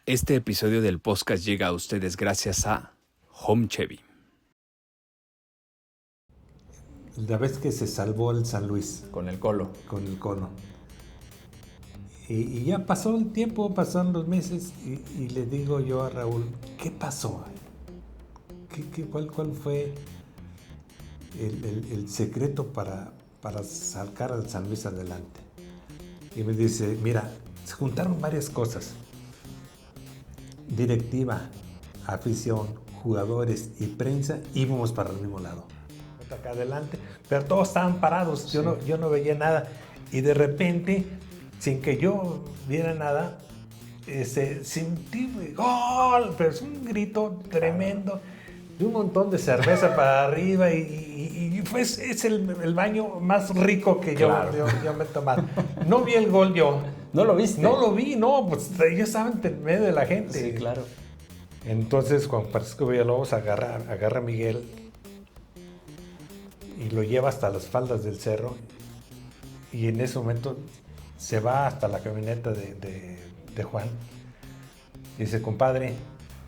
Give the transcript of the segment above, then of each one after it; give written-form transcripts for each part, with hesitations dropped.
Este episodio del podcast llega a ustedes gracias a Home Chevy. La vez que se salvó el San Luis Con el Colo. con el Cono. Y ya pasó el tiempo, pasaron los meses y le digo yo a Raúl, ¿qué pasó? ¿Cuál fue el secreto para sacar al San Luis adelante? Y me dice, mira, se juntaron varias cosas. Directiva, afición, jugadores y prensa íbamos para el mismo lado. Acá adelante, pero todos estaban parados, sí. yo no veía nada. Y de repente, sin que yo viera nada, sentí ¡gol! Pero es un grito tremendo, de un montón de cerveza para arriba y es el baño más rico que yo me he tomado. No vi el gol yo. ¿No lo viste? No lo vi, no, pues yo estaba en medio de la gente. Sí, claro. Entonces Juan Francisco Villalobos agarra a Miguel y lo lleva hasta las faldas del cerro y en ese momento se va hasta la camioneta de Juan y dice, compadre,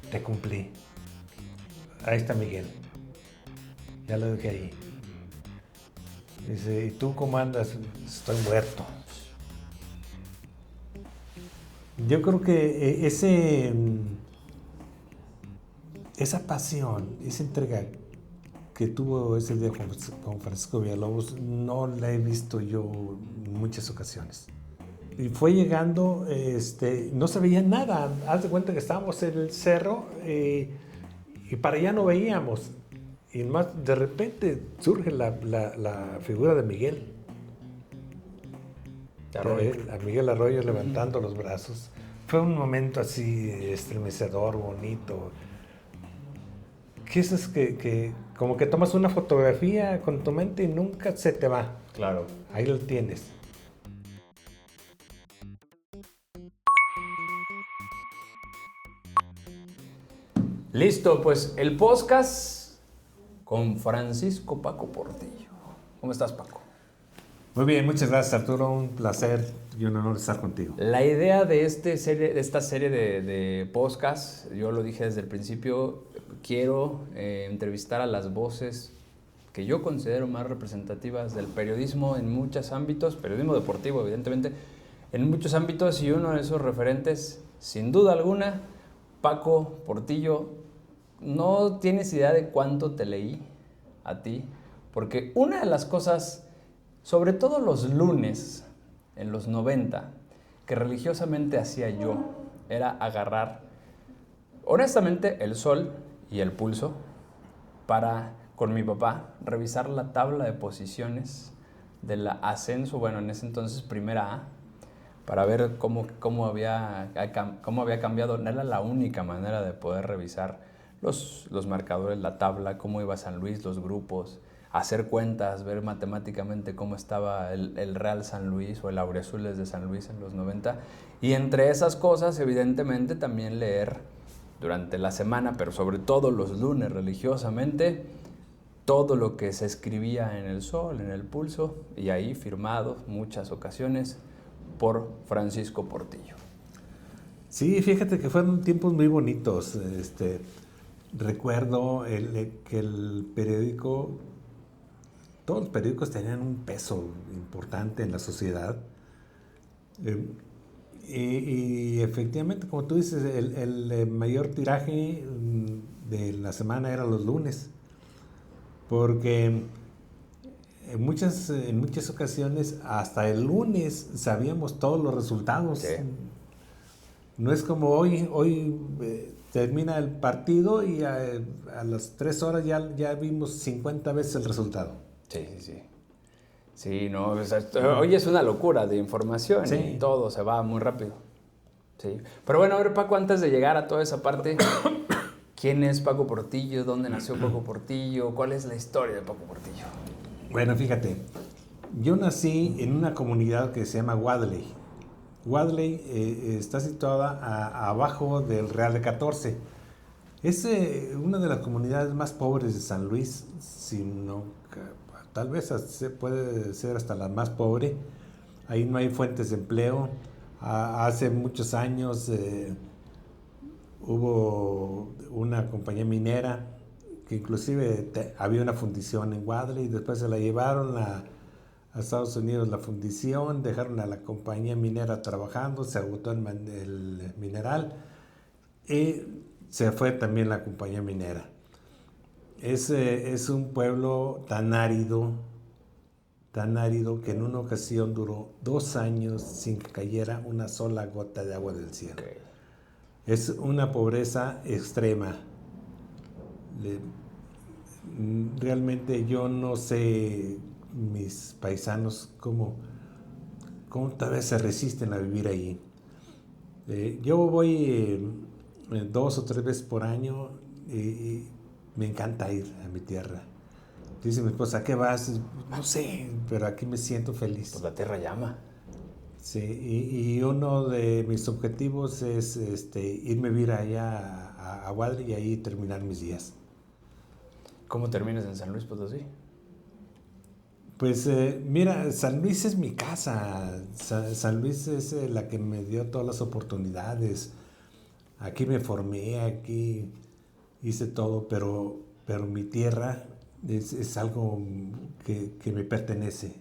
te cumplí. Ahí está Miguel. Ya lo dejé ahí. Dice, ¿y tú cómo andas? Estoy muerto. Yo creo que esa pasión, esa entrega que tuvo ese día con Francisco Villalobos, no la he visto yo en muchas ocasiones. Y fue llegando, no se veía nada. Haz de cuenta que estábamos en el cerro y para allá no veíamos. Y más de repente surge la figura de Miguel. A Miguel Arroyo levantando los brazos. Fue un momento así estremecedor, bonito. Que eso es que como que tomas una fotografía con tu mente y nunca se te va. Claro. Ahí lo tienes. Listo, pues el podcast con Francisco Paco Portillo. ¿Cómo estás, Paco? Muy bien, muchas gracias, Arturo. Un placer y un honor estar contigo. La idea de esta serie de podcast, yo lo dije desde el principio, quiero entrevistar a las voces que yo considero más representativas del periodismo en muchos ámbitos, periodismo deportivo evidentemente, en muchos ámbitos, y uno de esos referentes, sin duda alguna, Paco Portillo. No tienes idea de cuánto te leí a ti, porque una de las cosas, sobre todo los lunes, en los 90, que religiosamente hacía yo, era agarrar, honestamente, el Sol y el Pulso para, con mi papá, revisar la tabla de posiciones del ascenso, bueno, en ese entonces Primera A, para ver cómo había cambiado. Era la única manera de poder revisar los marcadores, la tabla, cómo iba San Luis, los grupos, hacer cuentas, ver matemáticamente cómo estaba el Real San Luis o el Aureazules de San Luis en los 90. Y entre esas cosas, evidentemente, también leer durante la semana, pero sobre todo los lunes religiosamente, todo lo que se escribía en el Sol, en el Pulso, y ahí firmado muchas ocasiones por Francisco Portillo. Sí, fíjate que fueron tiempos muy bonitos. Recuerdo que el periódico, todos los periódicos tenían un peso importante en la sociedad. Y efectivamente, como tú dices, el mayor tiraje de la semana era los lunes. Porque en muchas ocasiones, hasta el lunes sabíamos todos los resultados. Sí. No es como hoy termina el partido y a las 3 horas ya vimos 50 veces el resultado. Sí. Sí, no, o sea, hoy es una locura de información, sí. Y todo se va muy rápido. Sí. Pero bueno, a ver, Paco, antes de llegar a toda esa parte, ¿quién es Paco Portillo? ¿Dónde nació Paco Portillo? ¿Cuál es la historia de Paco Portillo? Bueno, fíjate, yo nací en una comunidad que se llama Wadley. Wadley está situada abajo del Real de 14. Es una de las comunidades más pobres de San Luis, sino tal vez puede ser hasta la más pobre. Ahí no hay fuentes de empleo. Hace muchos años hubo una compañía minera que inclusive había una fundición en Guadalajara y después se la llevaron a Estados Unidos la fundición, dejaron a la compañía minera trabajando, se agotó el mineral y se fue también la compañía minera. Es un pueblo tan árido que en una ocasión duró 2 años sin que cayera una sola gota de agua del cielo. Okay. Es una pobreza extrema. Realmente yo no sé mis paisanos cómo todavía se resisten a vivir ahí. Yo voy 2 o 3 veces por año y me encanta ir a mi tierra. Dice mi esposa, ¿a qué vas? No sé, pero aquí me siento feliz. Pues la tierra llama. Sí, y uno de mis objetivos es irme a vivir allá a Guadalajara y ahí terminar mis días. ¿Cómo terminas en San Luis Potosí? Pues mira, San Luis es mi casa. San Luis es la que me dio todas las oportunidades. Aquí me formé, aquí hice todo, pero mi tierra es algo que me pertenece.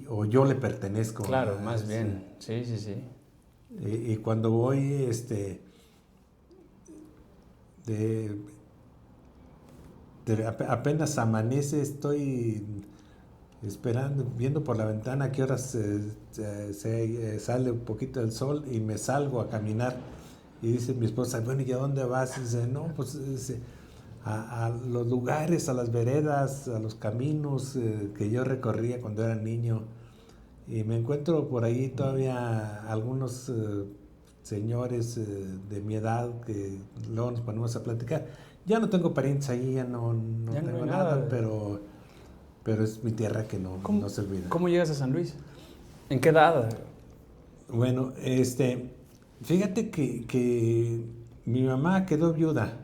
O yo le pertenezco. Claro, más bien. Sí. Y cuando voy, apenas amanece, estoy esperando, viendo por la ventana a qué horas sale un poquito el sol y me salgo a caminar. Y dice mi esposa, bueno, ¿y a dónde vas? Y dice, no, pues a los lugares, a las veredas, a los caminos que yo recorría cuando era niño. Y me encuentro por ahí todavía algunos señores de mi edad que luego nos ponemos a platicar. Ya no tengo parientes ahí, ya no tengo nada, pero es mi tierra que no se olvida. ¿Cómo llegas a San Luis? ¿En qué edad? Bueno, fíjate que mi mamá quedó viuda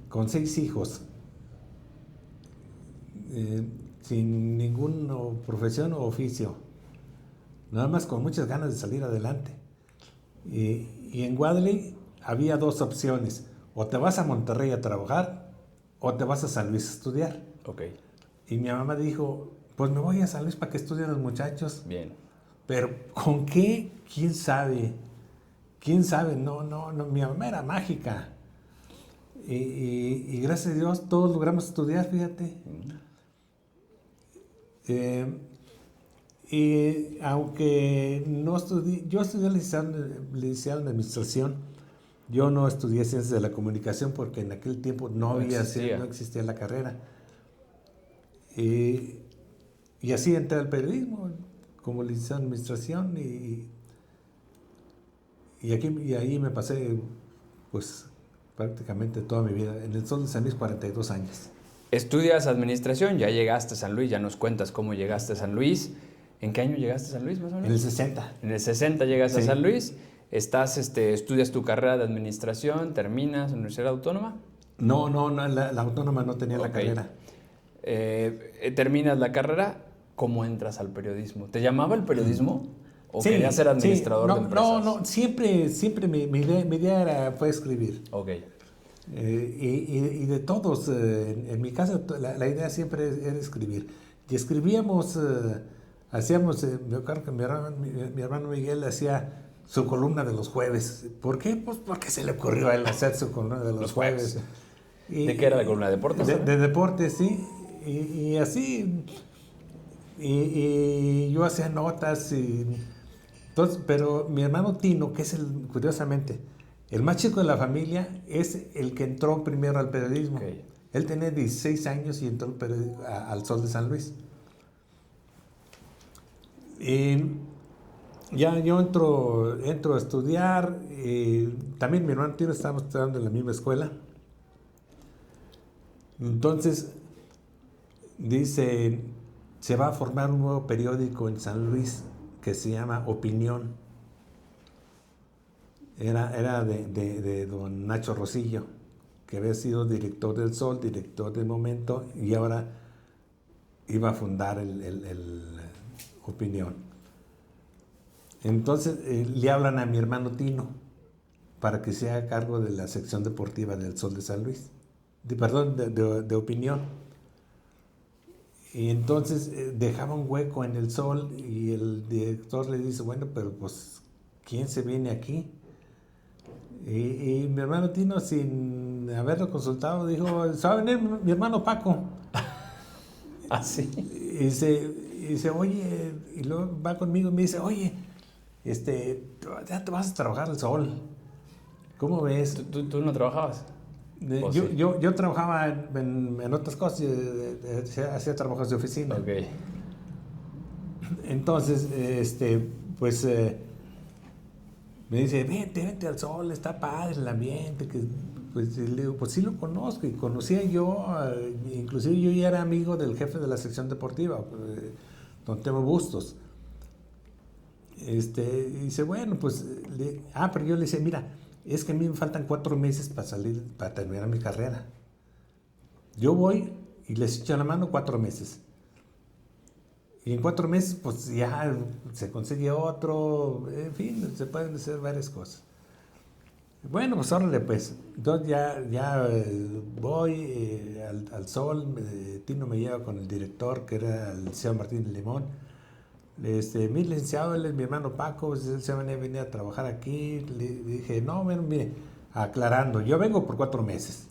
con 6 hijos, sin ninguna profesión o oficio, nada más con muchas ganas de salir adelante. Y en Guadalajara había 2 opciones: o te vas a Monterrey a trabajar o te vas a San Luis a estudiar. Okay. Y mi mamá dijo, pues me voy a San Luis para que estudien los muchachos. Bien. Pero ¿con qué? ¿Quién sabe? ¿Quién sabe? No, mi mamá era mágica. Y gracias a Dios todos logramos estudiar, fíjate. Y aunque no estudié, yo estudié licenciado en administración. Yo no estudié ciencias de la comunicación porque en aquel tiempo no existía la carrera. Y así entré al periodismo como licenciado en administración y ahí me pasé pues prácticamente toda mi vida. En el Sol de San Luis, 42 años. Estudias administración, ya llegaste a San Luis, ya nos cuentas cómo llegaste a San Luis. ¿En qué año llegaste a San Luis, más o menos? En el 60. En el 60 llegas a San Luis. Estudias tu carrera de administración, terminas en la Universidad Autónoma. No, la Autónoma no tenía la carrera. Terminas la carrera, ¿cómo entras al periodismo? ¿Te llamaba el periodismo o querías ser administrador de empresas? No, siempre mi idea fue escribir. Okay. Y de todos, en mi casa la idea siempre era escribir. Y escribíamos, me acuerdo que mi hermano Miguel hacía su columna de los jueves. ¿Por qué? Pues porque se le ocurrió a él hacer su columna de los jueves. ¿De qué era la columna? ¿De deportes? De deportes, sí. Y así. Y yo hacía notas. Entonces, pero mi hermano Tino, que es curiosamente, el más chico de la familia, es el que entró primero al periodismo. Okay. Él tenía 16 años y entró al Sol de San Luis. Ya yo entro a estudiar. También mi hermano Tino estábamos estudiando en la misma escuela. Entonces, dice, se va a formar un nuevo periódico en San Luis que se llama Opinión. Era de don Nacho Rosillo, que había sido director del Sol, director del Momento, y ahora iba a fundar el Opinión. Entonces le hablan a mi hermano Tino para que se haga cargo de la sección deportiva del Sol de San Luis, de Opinión. Y entonces dejaba un hueco en el Sol y el director le dice, bueno, pero pues, ¿quién se viene aquí? Y mi hermano Tino, sin haberlo consultado, dijo, se va a venir mi hermano Paco. ¿Así? Y dice, oye, y luego va conmigo y me dice, oye, ya te vas a trabajar al Sol. ¿Cómo ves? ¿Tú no trabajabas? Yo trabajaba en otras cosas, hacía trabajos de oficina. Ok. Entonces, pues me dice, vente al Sol, está padre el ambiente. Pues le digo, pues sí lo conozco, y conocía yo, inclusive yo ya era amigo del jefe de la sección deportiva, don Temo Bustos. Y dice, bueno, pues, pero yo le decía, mira, es que a mí me faltan 4 meses para terminar mi carrera. Yo voy y les echo la mano 4 meses. Y en 4 meses, pues ya se consigue otro, en fin, se pueden hacer varias cosas. Bueno, pues órale, pues. Entonces ya voy al Sol, Tino me lleva con el director, que era el señor Martín Limón. Mi licenciado, él es mi hermano Paco, pues, él se venía a trabajar aquí. Le dije, no, bueno, mire, aclarando, yo vengo por 4 meses.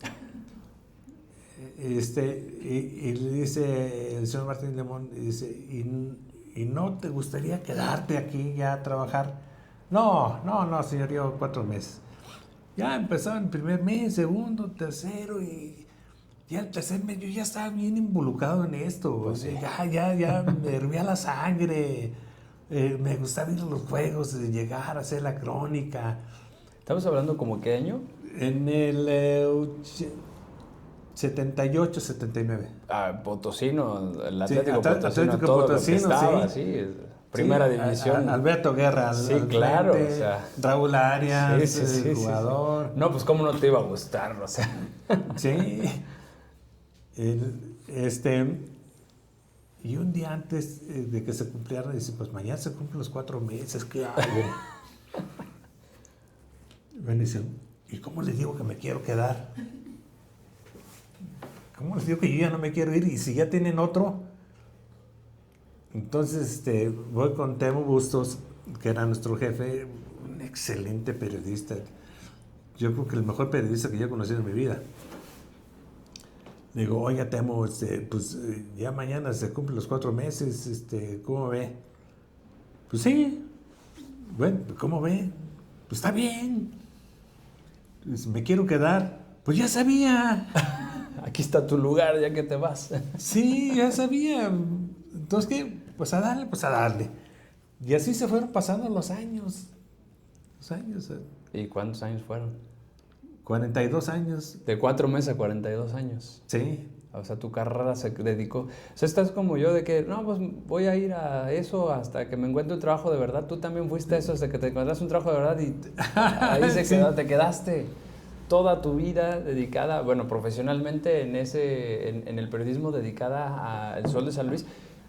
Y le dice el señor Martín Limón, dice, ¿y no te gustaría quedarte aquí ya a trabajar? No, señor, yo 4 meses. Ya empezaba el primer mes, segundo, tercero, y ya el tercer mes yo ya estaba bien involucrado en esto. Pues sí. Ya me hervía la sangre, me gustaba ir a los juegos, llegar a hacer la crónica. ¿Estamos hablando como qué año? En el 78, 79. Potosino, el Atlético Potosino, todo Potosino, lo que estaba, sí. Primera división. Alberto Guerra, sí, claro. O sea, Raúl Arias, sí, jugador. Sí. No, pues cómo no te iba a gustar, o sea. Sí. Y un día antes de que se cumplieran, dice, pues mañana se cumplen los 4 meses, ¿qué hago? Me dicen, ¿y cómo les digo que me quiero quedar? ¿Cómo les digo que yo ya no me quiero ir? Y si ya tienen otro. Entonces voy con Temo Bustos, que era nuestro jefe, un excelente periodista. Yo creo que el mejor periodista que yo he conocido en mi vida. Digo, oiga, Temo, pues ya mañana se cumplen los 4 meses, ¿cómo ve? Pues sí. Bueno, ¿cómo ve? Pues está bien. Pues, me quiero quedar. Pues ya sabía. Aquí está tu lugar, ya que te vas. Sí, ya sabía. Entonces, ¿qué? Pues a darle. Y así se fueron pasando los años. ¿Y cuántos años fueron? 42 años. De 4 meses a 42 años. Sí. O sea, tu carrera se dedicó. O sea, estás como yo de que, no, pues voy a ir a eso hasta que me encuentre un trabajo de verdad. Tú también fuiste a eso hasta que te encontraste un trabajo de verdad y ahí te quedaste toda tu vida dedicada, bueno, profesionalmente en el periodismo dedicada al Sol de San Luis.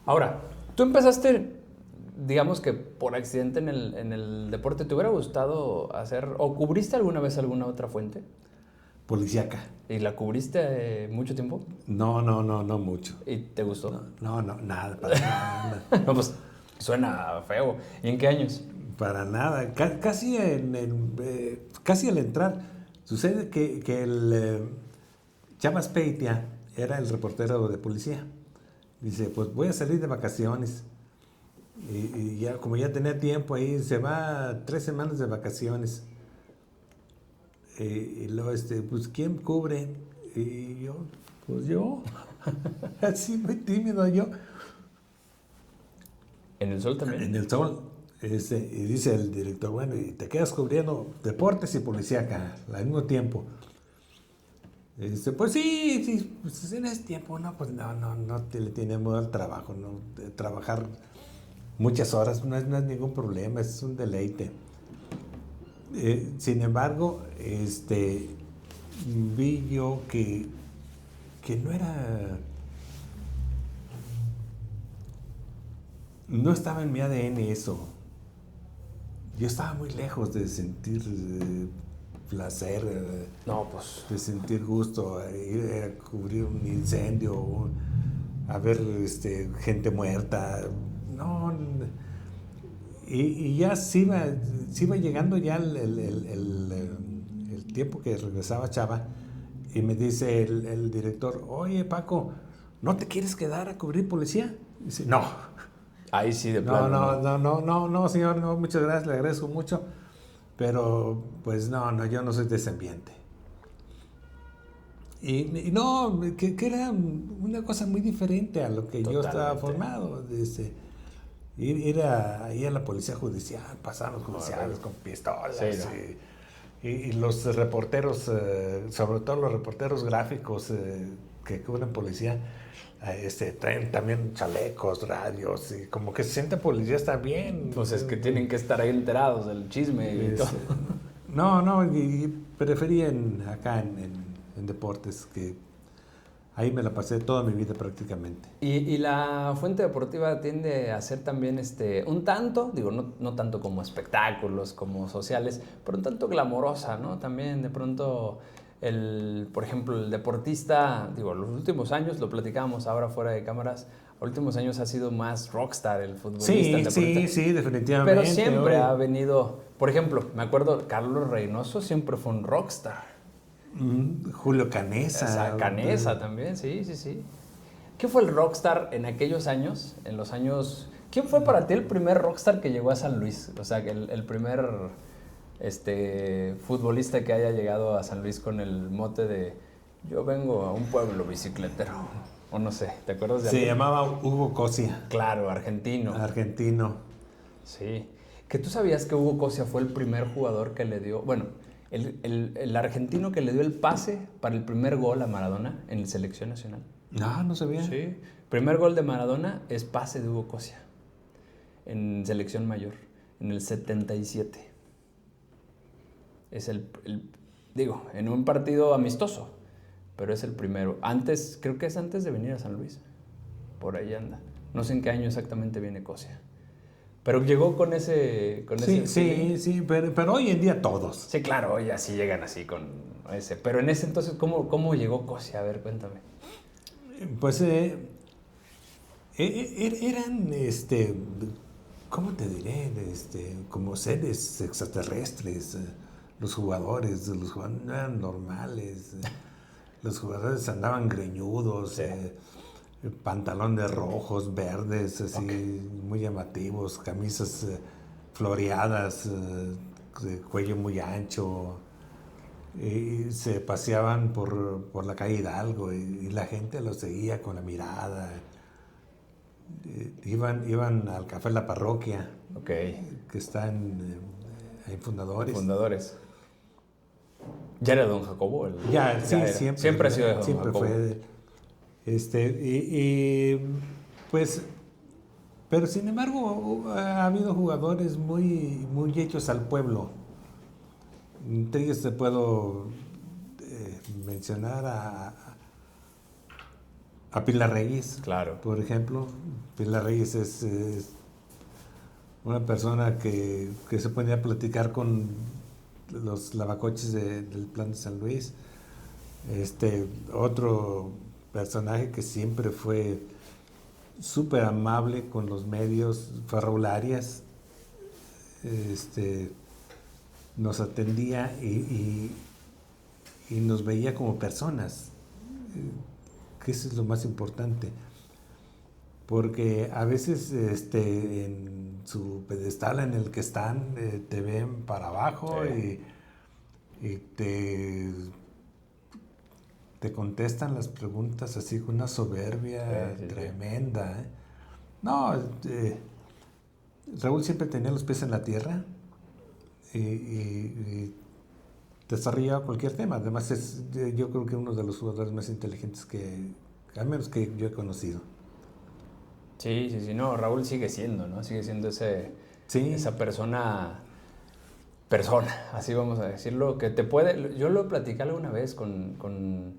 Ahora, tú empezaste, digamos que por accidente en el deporte. ¿Te hubiera gustado hacer, o cubriste alguna vez alguna otra fuente? Policíaca. ¿Y la cubriste mucho tiempo? No mucho. ¿Y te gustó? No, nada, para nada. No, pues suena feo. ¿Y en qué años? Para nada. Casi al entrar. Sucede que el Chava Speitia era el reportero de policía. Dice, pues voy a salir de vacaciones. Y ya, como ya tenía tiempo ahí, se va 3 semanas de vacaciones. Y luego, pues, ¿quién cubre? Y yo, pues yo. Así muy tímido yo. ¿En el Sol también? En el Sol. Y dice el director, bueno, y te quedas cubriendo deportes y policíaca al mismo tiempo. Pues sí, pues en ese tiempo, pues no te le tenemos al trabajo, ¿no? Trabajar muchas horas no es ningún problema, es un deleite. Sin embargo, vi yo que no estaba en mi ADN eso. Yo estaba muy lejos de sentir placer, No, pues. de sentir gusto, ir a cubrir un incendio, a ver gente muerta. No, y ya se iba llegando ya el tiempo que regresaba Chava, y me dice el director, oye Paco, ¿no te quieres quedar a cubrir policía? Y dice, no. Ahí sí, de plano. No, señor, no, muchas gracias, le agradezco mucho, pero pues no, yo no soy de ese ambiente. Y no, que era una cosa muy diferente a lo que yo estaba formado. Ir ahí a la policía judicial, pasaban los judiciales con pistolas. Sí, ¿no? Y los reporteros, sobre todo los reporteros gráficos que cubren policía, traen también chalecos, radios, y como que se siente policía está bien. Pues es que tienen que estar ahí enterados del chisme y todo. No, y prefería acá en deportes, que ahí me la pasé toda mi vida prácticamente. Y la fuente deportiva tiende a ser también un tanto, digo, no tanto como espectáculos, como sociales, pero un tanto glamorosa, ¿no? También de pronto, por ejemplo, el deportista, digo, los últimos años, lo platicábamos ahora fuera de cámaras, los últimos años ha sido más rockstar el futbolista. Sí, definitivamente. Pero siempre ha venido, por ejemplo, me acuerdo, Carlos Reynoso siempre fue un rockstar. Julio Canesa. Canesa también, sí. ¿Qué fue el rockstar en aquellos años? En los años... ¿Quién fue para ti el primer rockstar que llegó a San Luis? O sea, el primer futbolista que haya llegado a San Luis con el mote de yo vengo a un pueblo bicicletero. O no sé, ¿te acuerdas de Se llamaba Hugo Cosia. Claro, argentino. Sí. Que tú sabías que Hugo Cosia fue el primer jugador que le dio... Bueno, el argentino que le dio el pase para el primer gol a Maradona en la selección nacional. No sabía. Sí. Primer gol de Maradona es pase de Hugo Cosia en selección mayor, en el 77. Es digo, en un partido amistoso, pero es el primero. Creo que es antes de venir a San Luis. Por ahí anda. No sé en qué año exactamente viene Cosia. Pero llegó con ese... Sí, pero hoy en día todos. Sí, claro, hoy así llegan así con ese. Pero en ese entonces, ¿cómo llegó Cosia? A ver, cuéntame. Pues eran, ¿cómo te diré? Como seres extraterrestres. Los jugadores no eran normales. Los jugadores andaban greñudos. Sí. Pantalones rojos, verdes, así, muy llamativos, camisas floreadas, de cuello muy ancho, y se paseaban por la calle Hidalgo, y la gente los seguía con la mirada. Iban al café La Parroquia, Okay. Que está en Fundadores. Ya era don Jacobo. Siempre ha sido de don siempre Jacobo. Fue pues, pero sin embargo ha habido jugadores muy hechos al pueblo. Entre ellos te puedo mencionar a Pilar Reyes, Claro. por ejemplo. Pilar Reyes es una persona que se ponía a platicar con los lavacoches del Plan de San Luis. Otro personaje que siempre fue súper amable con los medios, fue Raúl Arias. Nos atendía y nos veía como personas, que eso es lo más importante, porque a veces en su pedestal en el que están te ven para abajo, sí. y te contestan las preguntas así con una soberbia tremenda. No, Raúl siempre tenía los pies en la tierra y desarrollaba cualquier tema. Además yo creo que uno de los jugadores más inteligentes que al menos que yo he conocido. Sí, no, Raúl sigue siendo, ¿no? Sigue siendo esa persona, así vamos a decirlo, que te puede... Yo lo platicé alguna vez con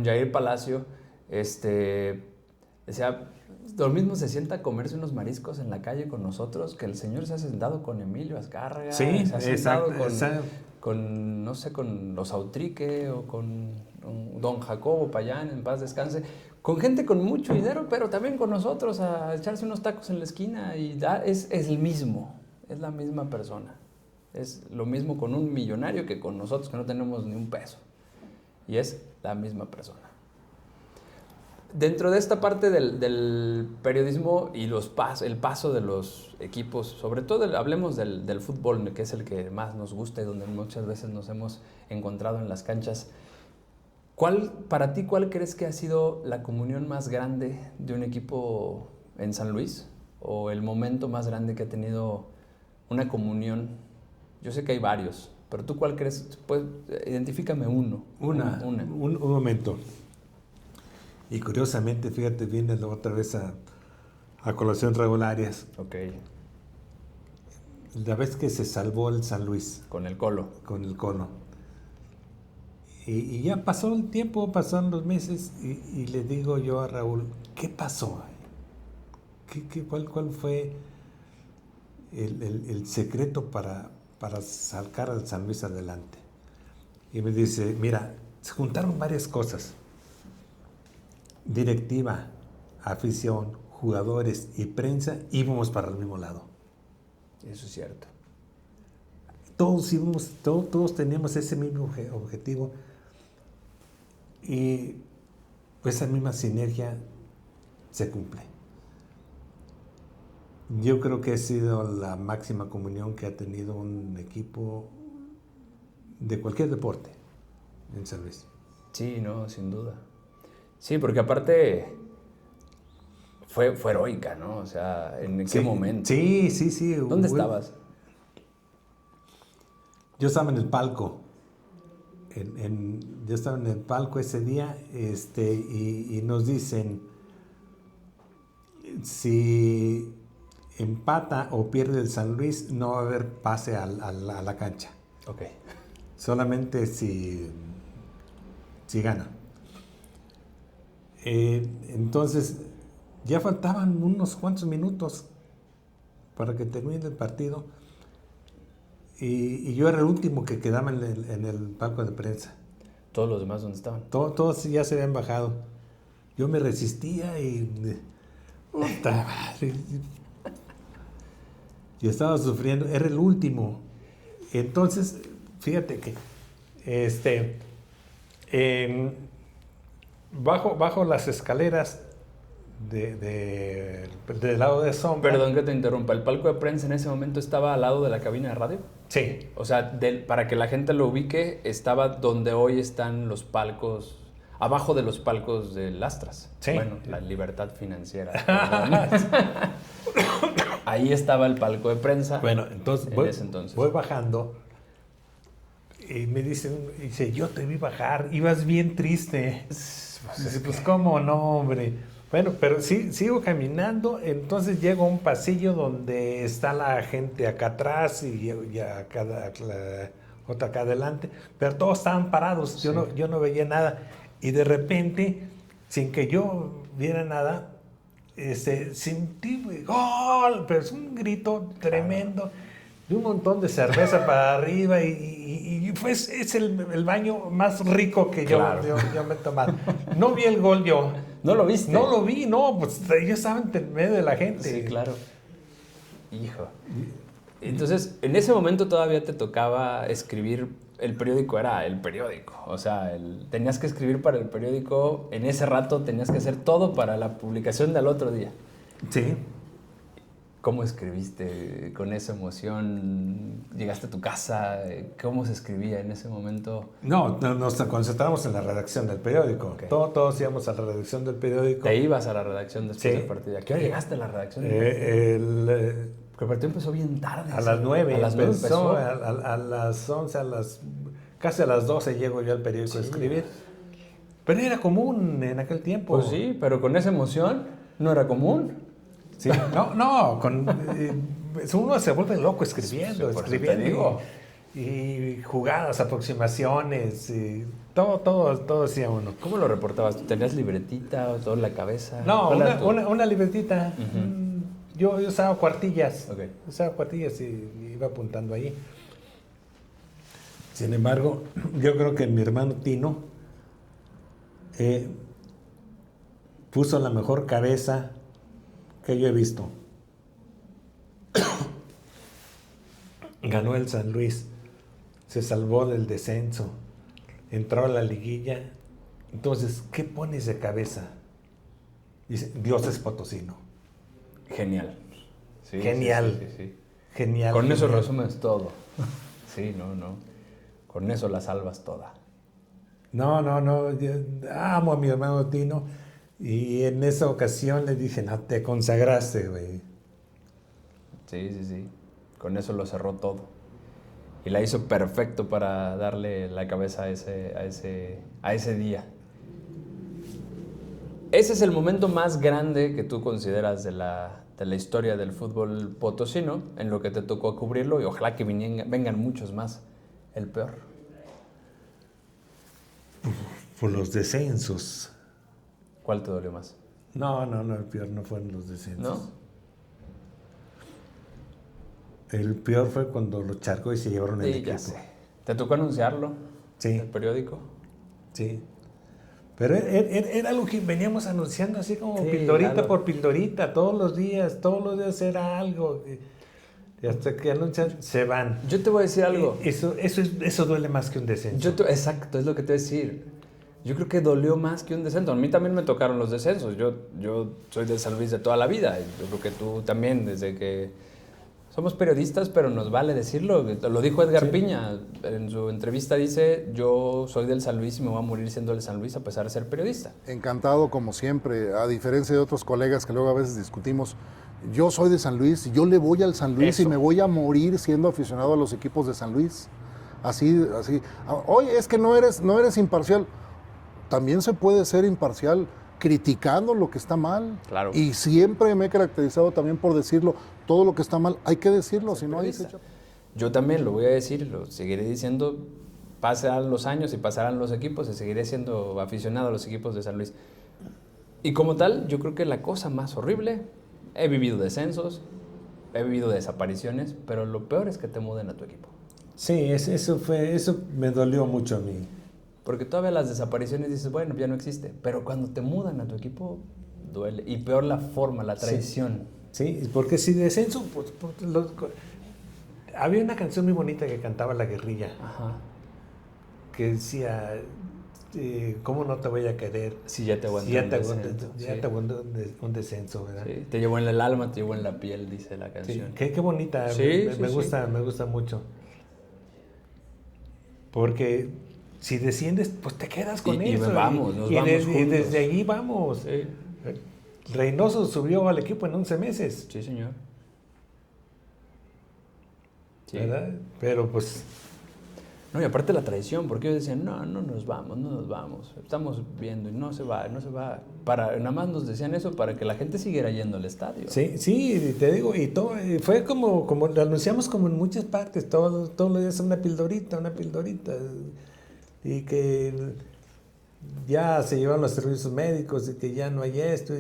Jair Palacio, decía, lo mismo se sienta a comerse unos mariscos en la calle con nosotros, que el señor se ha sentado con Emilio Azcárraga, Sí, se ha sentado no sé, con los Autrique o con don Jacobo Payán, en paz descanse, con gente con mucho dinero, pero también con nosotros a echarse unos tacos en la esquina y es el mismo, es la misma persona. Es lo mismo con un millonario que con nosotros que no tenemos ni un peso. Y es la misma persona. Dentro de esta parte del periodismo y el paso de los equipos, sobre todo hablemos del fútbol, que es el que más nos gusta y donde muchas veces nos hemos encontrado en las canchas. Para ti, ¿cuál crees que ha sido la comunión más grande de un equipo en San Luis? ¿O el momento más grande que ha tenido una comunión? Yo sé que hay varios, pero ¿tú cuál crees? Pues, identifícame uno. Un momento. Y curiosamente, fíjate, viene otra vez a colación Raúl Arias. Ok. La vez que se salvó el San Luis. Con el Colo. Con el Colo. Y ya pasó el tiempo, pasaron los meses, y le digo yo a Raúl, ¿qué pasó? ¿Cuál fue el secreto para sacar al San Luis adelante? Y me dice, mira, se juntaron varias cosas. Directiva, afición, jugadores y prensa íbamos para el mismo lado. Eso es cierto. Todos teníamos ese mismo objetivo, y pues esa misma sinergia se cumple. Yo creo que ha sido la máxima comunión que ha tenido un equipo de cualquier deporte en San Luis. Sí, no, sin duda. Sí, porque aparte fue heroica, ¿no? O sea, ¿en qué momento? Sí. ¿Dónde estabas? Yo estaba en el palco. Yo estaba en el palco ese día, y nos dicen, si empata o pierde el San Luis, no va a haber pase a la cancha. Ok. Solamente si gana. Entonces, ya faltaban unos cuantos minutos para que termine el partido. Y yo era el último que quedaba en el palco de prensa. ¿Todos los demás dónde estaban? Todos ya se habían bajado. Yo me resistía y estaba sufriendo. Era el último. Entonces, fíjate que bajo las escaleras del lado de sombra. Perdón que te interrumpa. ¿El palco de prensa en ese momento estaba al lado de la cabina de radio? Sí. O sea, para que la gente lo ubique, estaba donde hoy están los palcos, abajo de los palcos del Astras. Sí. Bueno, la Libertad Financiera. Ahí estaba el palco de prensa. Bueno, entonces voy bajando y me dice, yo te vi bajar, ibas bien triste. Dice, pues cómo no, hombre. Bueno, pero sí, sigo caminando, entonces llego a un pasillo donde está la gente acá atrás y otra acá adelante, pero todos estaban parados, sí. yo no veía nada, y de repente, sin que yo viera nada, sentí ¡gol! Pero es un grito tremendo, y un montón de cerveza para arriba, y es el baño más rico que claro. yo me he tomado. No vi el gol yo. ¿No lo viste? No lo vi, no, pues yo estaba en medio de la gente. Sí, claro. Hijo. Entonces, en ese momento todavía te tocaba escribir, el periódico era el periódico, o sea, tenías que escribir para el periódico, en ese rato tenías que hacer todo para la publicación del otro día. Sí. ¿Cómo escribiste con esa emoción? ¿Llegaste a tu casa? ¿Cómo se escribía en ese momento? No, nos concentramos en la redacción del periódico. Okay. Todos íbamos a la redacción del periódico. ¿Te ibas a la redacción después del partido? ¿A qué hora llegaste a la redacción del periódico? Porque el partido empezó bien tarde. A las 9. A las 9 empezó. A las 11, casi a las 12 llego yo al periódico a escribir. Pero era común en aquel tiempo. Pues sí, pero con esa emoción no era común. Sí, uno se vuelve loco escribiendo, y jugadas, aproximaciones, y todo hacía uno. ¿Cómo lo reportabas? ¿Tenías libretita o todo en la cabeza? No, una libretita. Uh-huh. Yo usaba cuartillas. Okay. Usaba cuartillas y iba apuntando ahí. Sin embargo, yo creo que mi hermano Tino puso la mejor cabeza que yo he visto. Ganó el San Luis, se salvó del descenso, entró a la liguilla. Entonces, ¿qué pones de cabeza? Dice, Dios es potosino. Genial. Sí, Genial. Sí. Genial. Con eso genial. resumes todo. Sí, no. Con eso la salvas toda. No, yo amo a mi hermano Tino y en esa ocasión le dije, no, te consagraste, güey. Sí. Con eso lo cerró todo. Y la hizo perfecto para darle la cabeza a ese día. Ese es el momento más grande que tú consideras de la historia del fútbol potosino, en lo que te tocó cubrirlo, y ojalá que vengan muchos más. El peor. Por los descensos. ¿Cuál te dolió más? No, el peor no fueron los descensos. ¿No? El peor fue cuando los charcó y se llevaron el Sí, equipo. ya sé. ¿Te tocó anunciarlo? Sí. ¿En el periódico? Sí. Pero era algo que veníamos anunciando así como Sí, pildorita claro. por pildorita, todos los días era algo. Y hasta que anuncian, se van. Yo te voy a decir algo. Eso duele más que un descenso. Exacto, es lo que te voy a decir. Yo creo que dolió más que un descenso. A mí también me tocaron los descensos. Yo soy de San Luis de toda la vida. Yo creo que tú también, desde que somos periodistas, pero nos vale decirlo. Lo dijo Edgar Piña. En su entrevista dice, yo soy del San Luis y me voy a morir siendo del San Luis a pesar de ser periodista. Encantado, como siempre, a diferencia de otros colegas que luego a veces discutimos. Yo soy de San Luis, yo le voy al San Luis y me voy a morir siendo aficionado a los equipos de San Luis. Así. Oye, es que no eres imparcial. También se puede ser imparcial criticando lo que está mal. Claro. Y siempre me he caracterizado también por decirlo. Todo lo que está mal hay que decirlo, si no hay desecho. Yo también lo voy a decir, lo seguiré diciendo. Pasarán los años y pasarán los equipos y seguiré siendo aficionado a los equipos de San Luis. Y como tal, yo creo que la cosa más horrible, he vivido descensos, he vivido desapariciones, pero lo peor es que te muden a tu equipo. Sí, eso me dolió mucho a mí. Porque todavía las desapariciones dices, bueno, ya no existe. Pero cuando te mudan a tu equipo, duele. Y peor la forma, la traición. Sí, porque si descenso, había una canción muy bonita que cantaba La Guerrilla. Ajá. Que decía, ¿cómo no te voy a querer? Sí, ya te aguanté un descenso, ¿verdad? Sí, te llevó en el alma, te llevó en la piel, dice la canción. Sí, qué bonita, Sí, me gusta mucho. Porque si desciendes, pues te quedas con eso. Nos vamos juntos. Y desde allí vamos. Sí. Reynoso subió al equipo en 11 meses. Sí, señor. Sí. ¿Verdad? Pero pues... No, y aparte la traición, porque ellos decían, no nos vamos. Estamos viendo y no se va. Nada más nos decían eso para que la gente siguiera yendo al estadio. Sí, te digo, y todo, fue como lo anunciamos como en muchas partes, todos los días una pildorita, y que ya se llevaron los servicios médicos y que ya no hay esto,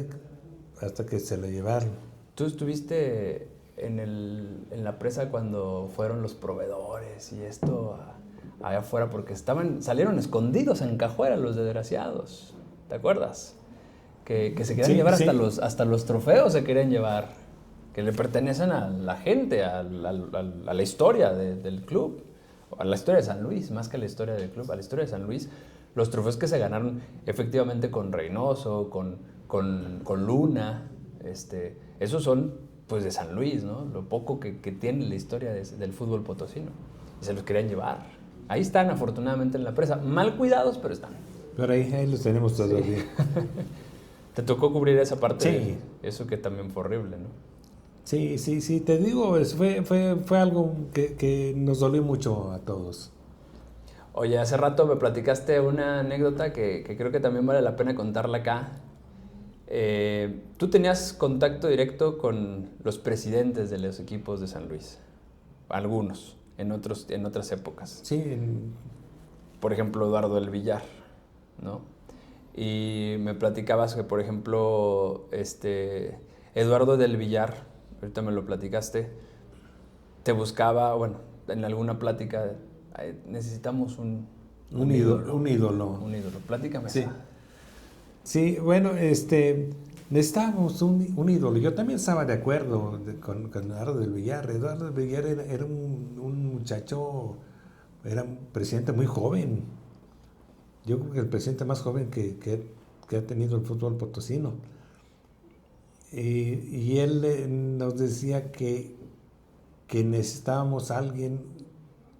hasta que se lo llevaron. Tú estuviste en la presa cuando fueron los proveedores y esto allá afuera, porque salieron escondidos en Cajuera los desgraciados, ¿te acuerdas? Que se querían llevar hasta los trofeos se querían llevar, que le pertenecen a la gente, a la historia del club, a la historia de San Luis, más que a la historia del club, a la historia de San Luis, los trofeos que se ganaron efectivamente con Reynoso, con Luna, esos son pues de San Luis, ¿no? Lo poco que tiene la historia del fútbol potosino, y se los querían llevar. Ahí están, afortunadamente, en la presa. Mal cuidados, pero están. Pero ahí los tenemos todavía. ¿Te tocó cubrir esa parte? Sí. Eso que también fue horrible, ¿no? Sí, te digo, fue algo que nos dolió mucho a todos. Oye, hace rato me platicaste una anécdota que creo que también vale la pena contarla acá. Tú tenías contacto directo con los presidentes de los equipos de San Luis. Algunos. En otras épocas. Sí. Por ejemplo, Eduardo del Villar, ¿no? Y me platicabas que, por ejemplo, Eduardo del Villar, ahorita me lo platicaste, te buscaba, bueno, en alguna plática, necesitamos un ídolo. Un ídolo. Platícame. Sí. Sí, bueno, necesitábamos un ídolo. Yo también estaba de acuerdo con Eduardo del Villar. Eduardo del Villar era un muchacho, era un presidente muy joven. Yo creo que el presidente más joven que ha tenido el fútbol potosino. Y él nos decía que necesitábamos a alguien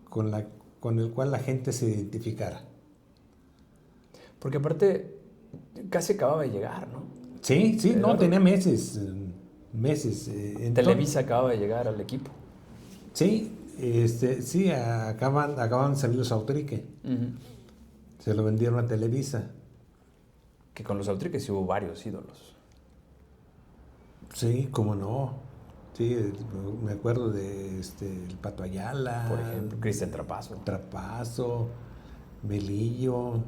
con el cual la gente se identificara. Porque aparte, casi acababa de llegar, ¿no? Sí, no, tenía meses. Televisa acababa de llegar al equipo. Sí, sí, acaban de salir los Autrique. Uh-huh. Se lo vendieron a Televisa. Que con los Autrique sí hubo varios ídolos. Sí, cómo no. Sí, me acuerdo de el Pato Ayala. Por ejemplo, Cristian Trapazo, Melillo.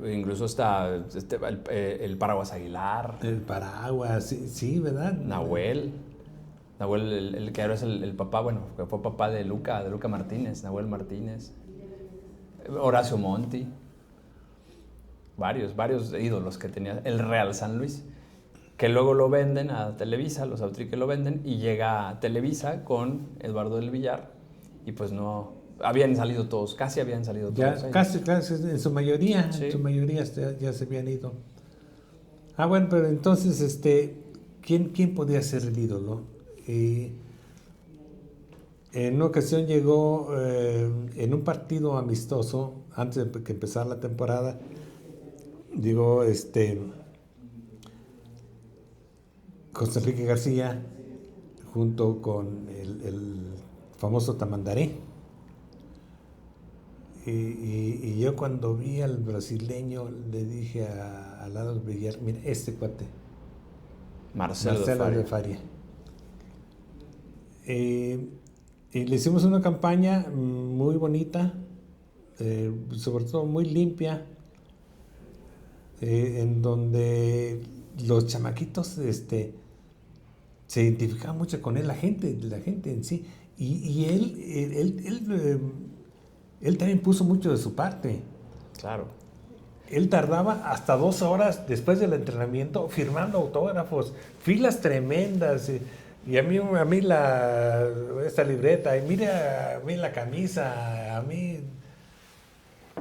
Incluso está el Paraguas Aguilar. El Paraguas, sí, ¿verdad? Nahuel, el que ahora es el papá, bueno, que fue papá de Luca Martínez, Nahuel Martínez. Horacio Monti. Varios ídolos que tenía el Real San Luis. Que luego lo venden a Televisa, los Autrique lo venden, y llega a Televisa con Eduardo del Villar, y pues no, habían salido todos, casi habían salido todos. Ya, casi, en su mayoría, sí. Ya se habían ido. Ah, bueno, pero entonces, ¿quién podía ser el ídolo? En una ocasión llegó, en un partido amistoso, antes de que empezara la temporada, José Enrique García, junto con el famoso Tamandaré. Y yo cuando vi al brasileño le dije a Lalo Villar, mira, cuate, Marcelo de Faria. Y le hicimos una campaña muy bonita, sobre todo muy limpia, en donde los chamaquitos se identificaba mucho con él, la gente en sí, y él también puso mucho de su parte. Claro. Él tardaba hasta 2 horas después del entrenamiento firmando autógrafos, filas tremendas, y a mí esta libreta, y mira a mí la camisa, a mí...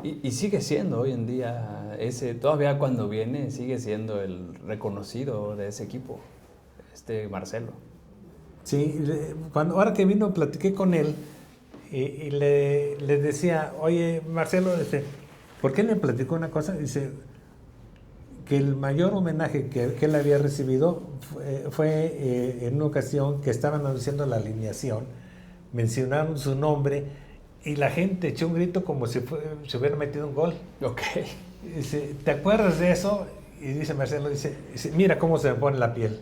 Y sigue siendo hoy en día, todavía cuando viene, sigue siendo el reconocido de ese equipo, Marcelo. Sí, ahora que vino platiqué con él y le decía, oye Marcelo, ¿por qué me platicó una cosa? Dice que el mayor homenaje que él había recibido fue en una ocasión que estaban anunciando la alineación, mencionaron su nombre y la gente echó un grito como si se hubiera metido un gol. Ok. Dice, ¿te acuerdas de eso? Y dice Marcelo, dice, mira cómo se me pone la piel.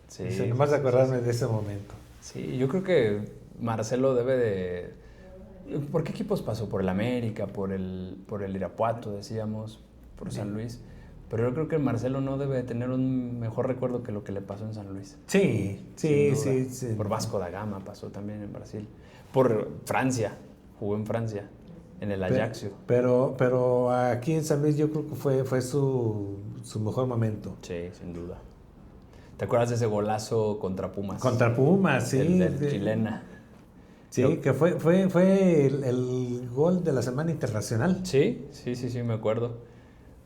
Sí, dice, nomás de acordarme de ese momento. Sí, yo creo que Marcelo debe de... ¿Por qué equipos pasó? Por el América, por el Irapuato, decíamos, por San Luis. Pero yo creo que Marcelo no debe de tener un mejor recuerdo que lo que le pasó en San Luis. Sí. Por Vasco da Gama pasó también en Brasil. Por Francia, jugó en Francia, en el Ajaxio. Pero aquí en San Luis yo creo que fue su mejor momento. Sí, sin duda. ¿Te acuerdas de ese golazo contra Pumas? Contra Pumas, sí. Del chilena. Sí, que fue el gol de la Semana Internacional. Sí, me acuerdo.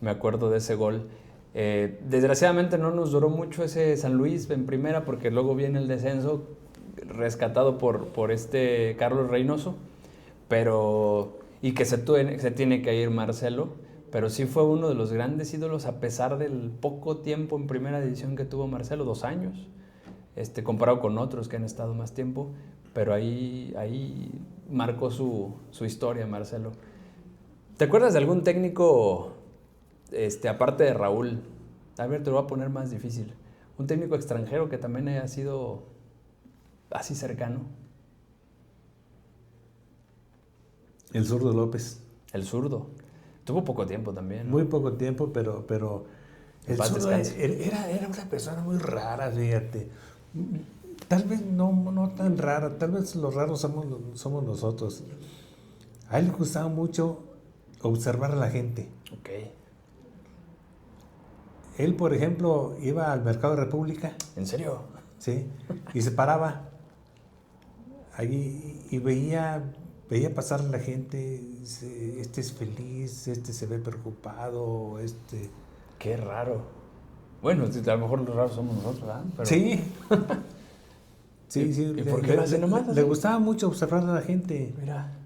Me acuerdo de ese gol. Desgraciadamente no nos duró mucho ese San Luis en primera, porque luego viene el descenso rescatado por Carlos Reynoso, y que se tiene que ir Marcelo, pero sí fue uno de los grandes ídolos a pesar del poco tiempo en primera división que tuvo Marcelo, 2 años, comparado con otros que han estado más tiempo, pero ahí marcó su historia Marcelo. ¿Te acuerdas de algún técnico, aparte de Raúl? A ver, te lo voy a poner más difícil. Un técnico extranjero que también haya sido así cercano. El Zurdo López. El Zurdo. Tuvo poco tiempo también, ¿no? Muy poco tiempo, pero el Zurdo era una persona muy rara, fíjate. Tal vez no tan rara, tal vez los raros somos nosotros. A él le gustaba mucho observar a la gente. Ok. Él, por ejemplo, iba al Mercado de República. ¿En serio? Sí, y se paraba allí y veía pasar a la gente, dice, este es feliz, este se ve preocupado, este... Qué raro. Bueno, a lo mejor los raros somos nosotros, ¿verdad? Pero... Sí. Sí, sí. ¿Y por qué lo hace nomás así? Le gustaba mucho observar a la gente. Mira.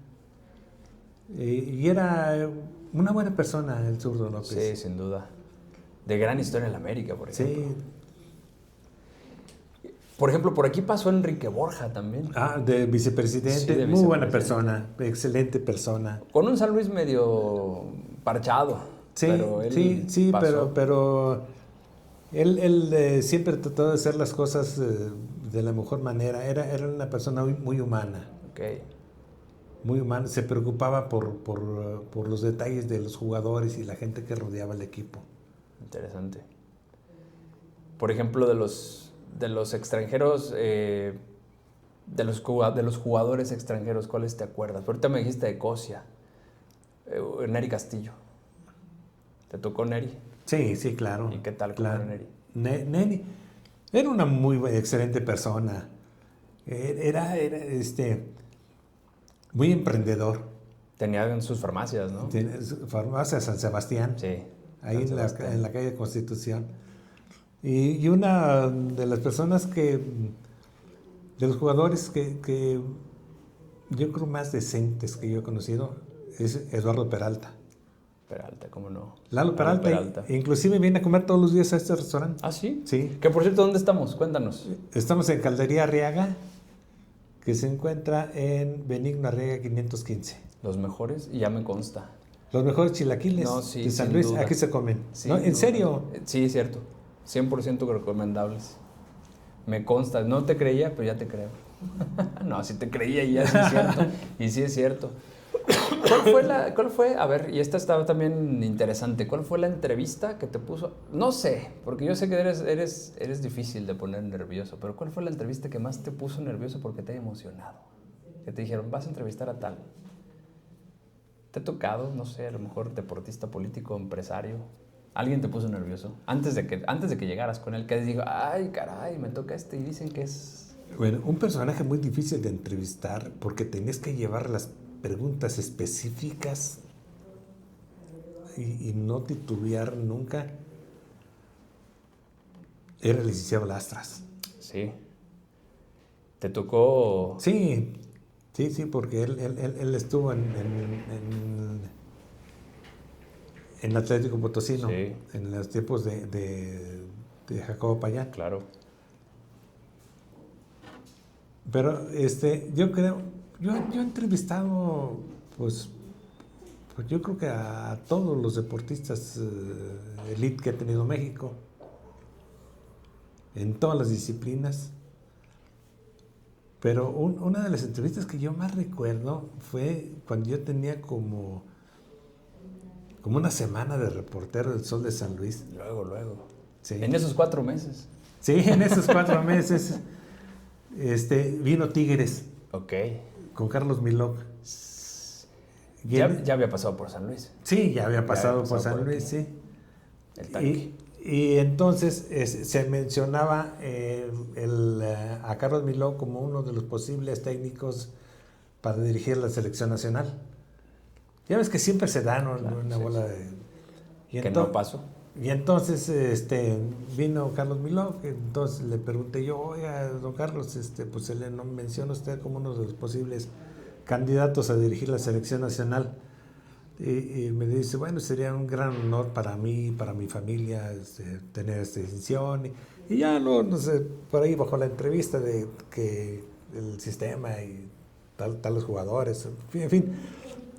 Y era una buena persona el zurdo López. Sí, sin duda. De gran historia en la América, por ejemplo. Sí. Por ejemplo, por aquí pasó Enrique Borja también. De vicepresidente. Sí, de muy buena vicepresidente. persona, excelente persona. Con un San Luis medio parchado. Sí, pero él sí, pasó. pero él siempre trató de hacer las cosas de la mejor manera. Era una persona muy humana. Ok. Muy humana. Se preocupaba por los detalles de los jugadores y la gente que rodeaba el equipo. Interesante. Por ejemplo, de los extranjeros, de los jugadores extranjeros, ¿cuáles te acuerdas? Ahorita me dijiste de Cosia, Neri Castillo. ¿Te tocó Neri? Sí, claro. ¿Y qué tal con Neri? Neri era una muy excelente persona. Era muy emprendedor. Tenía sus farmacias, ¿no? Farmacia San Sebastián. Sí. Ahí en la calle Constitución. Y una de las personas de los jugadores que yo creo más decentes que yo he conocido es Eduardo Peralta. Peralta, ¿cómo no? Lalo Peralta. Inclusive viene a comer todos los días a este restaurante. ¿Ah, sí? Sí. Que por cierto, ¿dónde estamos? Cuéntanos. Estamos en Caldería Arriaga, que se encuentra en Benigno Arriaga 515. Los mejores, y ya me consta. Los mejores chilaquiles de San Luis, duda. aquí se comen. Sí, ¿No? ¿En serio? Sí, es cierto. 100% recomendables. Me consta. No te creía, pero ya te creo. No, si te creía y ya sí es cierto. Y sí es cierto. ¿Cuál fue? A ver, y esta estaba también interesante. ¿Cuál fue la entrevista que te puso? No sé, porque yo sé que eres difícil de poner nervioso, pero ¿cuál fue la entrevista que más te puso nervioso porque te ha emocionado? Que te dijeron, vas a entrevistar a tal. ¿Te ha tocado, no sé, a lo mejor deportista, político, empresario? ¿Alguien te puso nervioso? Antes de que llegaras con él, que dijo, ay, caray, me toca y dicen que es... Bueno, un personaje muy difícil de entrevistar porque tenías que llevar las preguntas específicas y no titubear nunca. Era el licenciado Lastras. Sí. ¿Te tocó...? Sí, porque él estuvo en Atlético Potosino, sí, en los tiempos de Jacobo Payán. Claro. Pero yo creo, yo he entrevistado, pues yo creo que a todos los deportistas elite que ha tenido México, en todas las disciplinas. Pero una de las entrevistas que yo más recuerdo fue cuando yo tenía como una semana de reportero del Sol de San Luis. Luego. Sí. En esos 4 meses. Sí, en esos 4 meses vino Tigres. Ok. Con Carlos Milok. Ya había pasado por San Luis. Sí, ya había pasado por San Luis, sí. El tanque. Y entonces se mencionaba a Carlos Milok como uno de los posibles técnicos para dirigir la selección nacional. Ya ves que siempre se dan una bola de... Que no pasó. Y entonces vino Carlos Milok, entonces le pregunté yo, oiga, don Carlos, pues se le menciona usted como uno de los posibles candidatos a dirigir la selección nacional. Y me dice, bueno, sería un gran honor para mí, para mi familia, tener esta distinción. Y ya no sé, por ahí bajo la entrevista de que el sistema y los jugadores, en fin,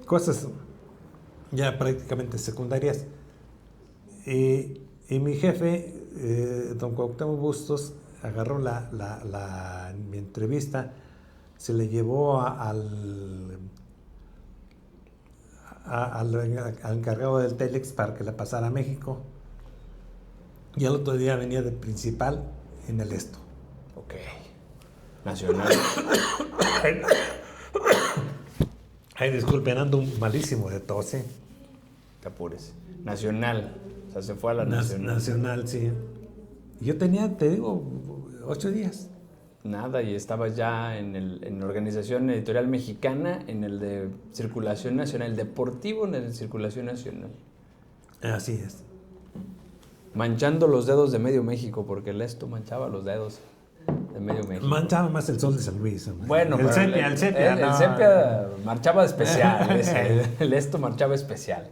cosas ya prácticamente secundarias. Y mi jefe, don Cuauhtémoc Bustos, agarró mi entrevista, se le llevó al encargado del Telex para que la pasara a México, y al otro día venía de principal en el Esto. Ok. Nacional. Ay, disculpen, ando malísimo de tos, ¿eh? Te apures. Nacional. O sea, se fue a la Nacional. Nacional, sí. Yo tenía, te digo, 8 días. Nada, y estaba ya en la Organización Editorial Mexicana, en el de Circulación Nacional, el deportivo en el de Circulación Nacional. Así es. Manchando los dedos de medio México, porque el esto manchaba los dedos de medio México. Manchaba más el sol de San Luis. Hombre. Bueno, el pero sepia, el no. sepia marchaba especial, el esto marchaba especial.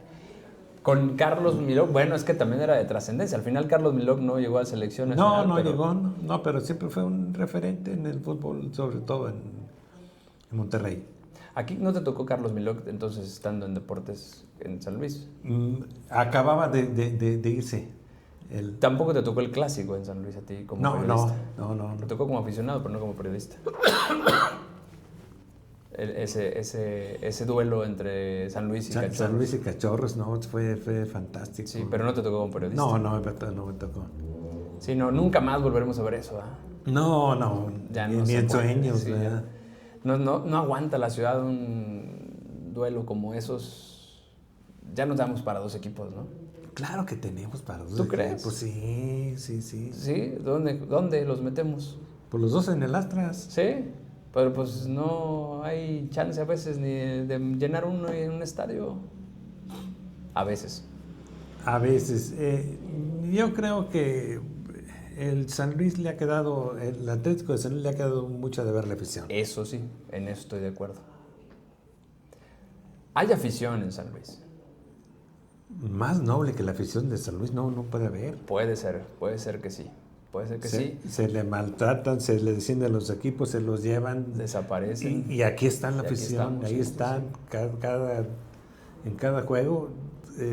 Con Carlos Milok, bueno, es que también era de trascendencia. Al final Carlos Milok no llegó a selección nacional. No llegó, no, pero siempre fue un referente en el fútbol, sobre todo en Monterrey. Aquí no te tocó Carlos Milok, entonces estando en deportes en San Luis. Acababa de irse. Tampoco te tocó el clásico en San Luis a ti como periodista. No. Te tocó como aficionado, pero no como periodista. Ese duelo entre San Luis y Cachorros. San Luis y Cachorros, no, fue fantástico. Sí, pero no te tocó como periodista. No me tocó. Sí, no, nunca más volveremos a ver eso, ¿eh? No, ya ni no en puede, sueños. sí, no aguanta la ciudad un duelo como esos. Ya nos damos para dos equipos, ¿no? Claro que tenemos para dos ¿Tú equipos. crees? Pues sí. ¿Sí? ¿Dónde los metemos? Pues los dos en el Astras. Sí, pero pues no hay chance a veces ni de llenar uno en un estadio. A veces. A veces. Yo creo que el San Luis le ha quedado, el Atlético de San Luis le ha quedado mucho de ver la afición. Eso sí, en eso estoy de acuerdo. Hay afición en San Luis. Más noble que la afición de San Luis no puede haber. Puede ser que sí. Puede ser que sí. Se le maltratan, se le descienden los equipos, se los llevan. Desaparecen. Y aquí está la Y aquí afición, estamos, ahí sí, están, sí. en cada juego,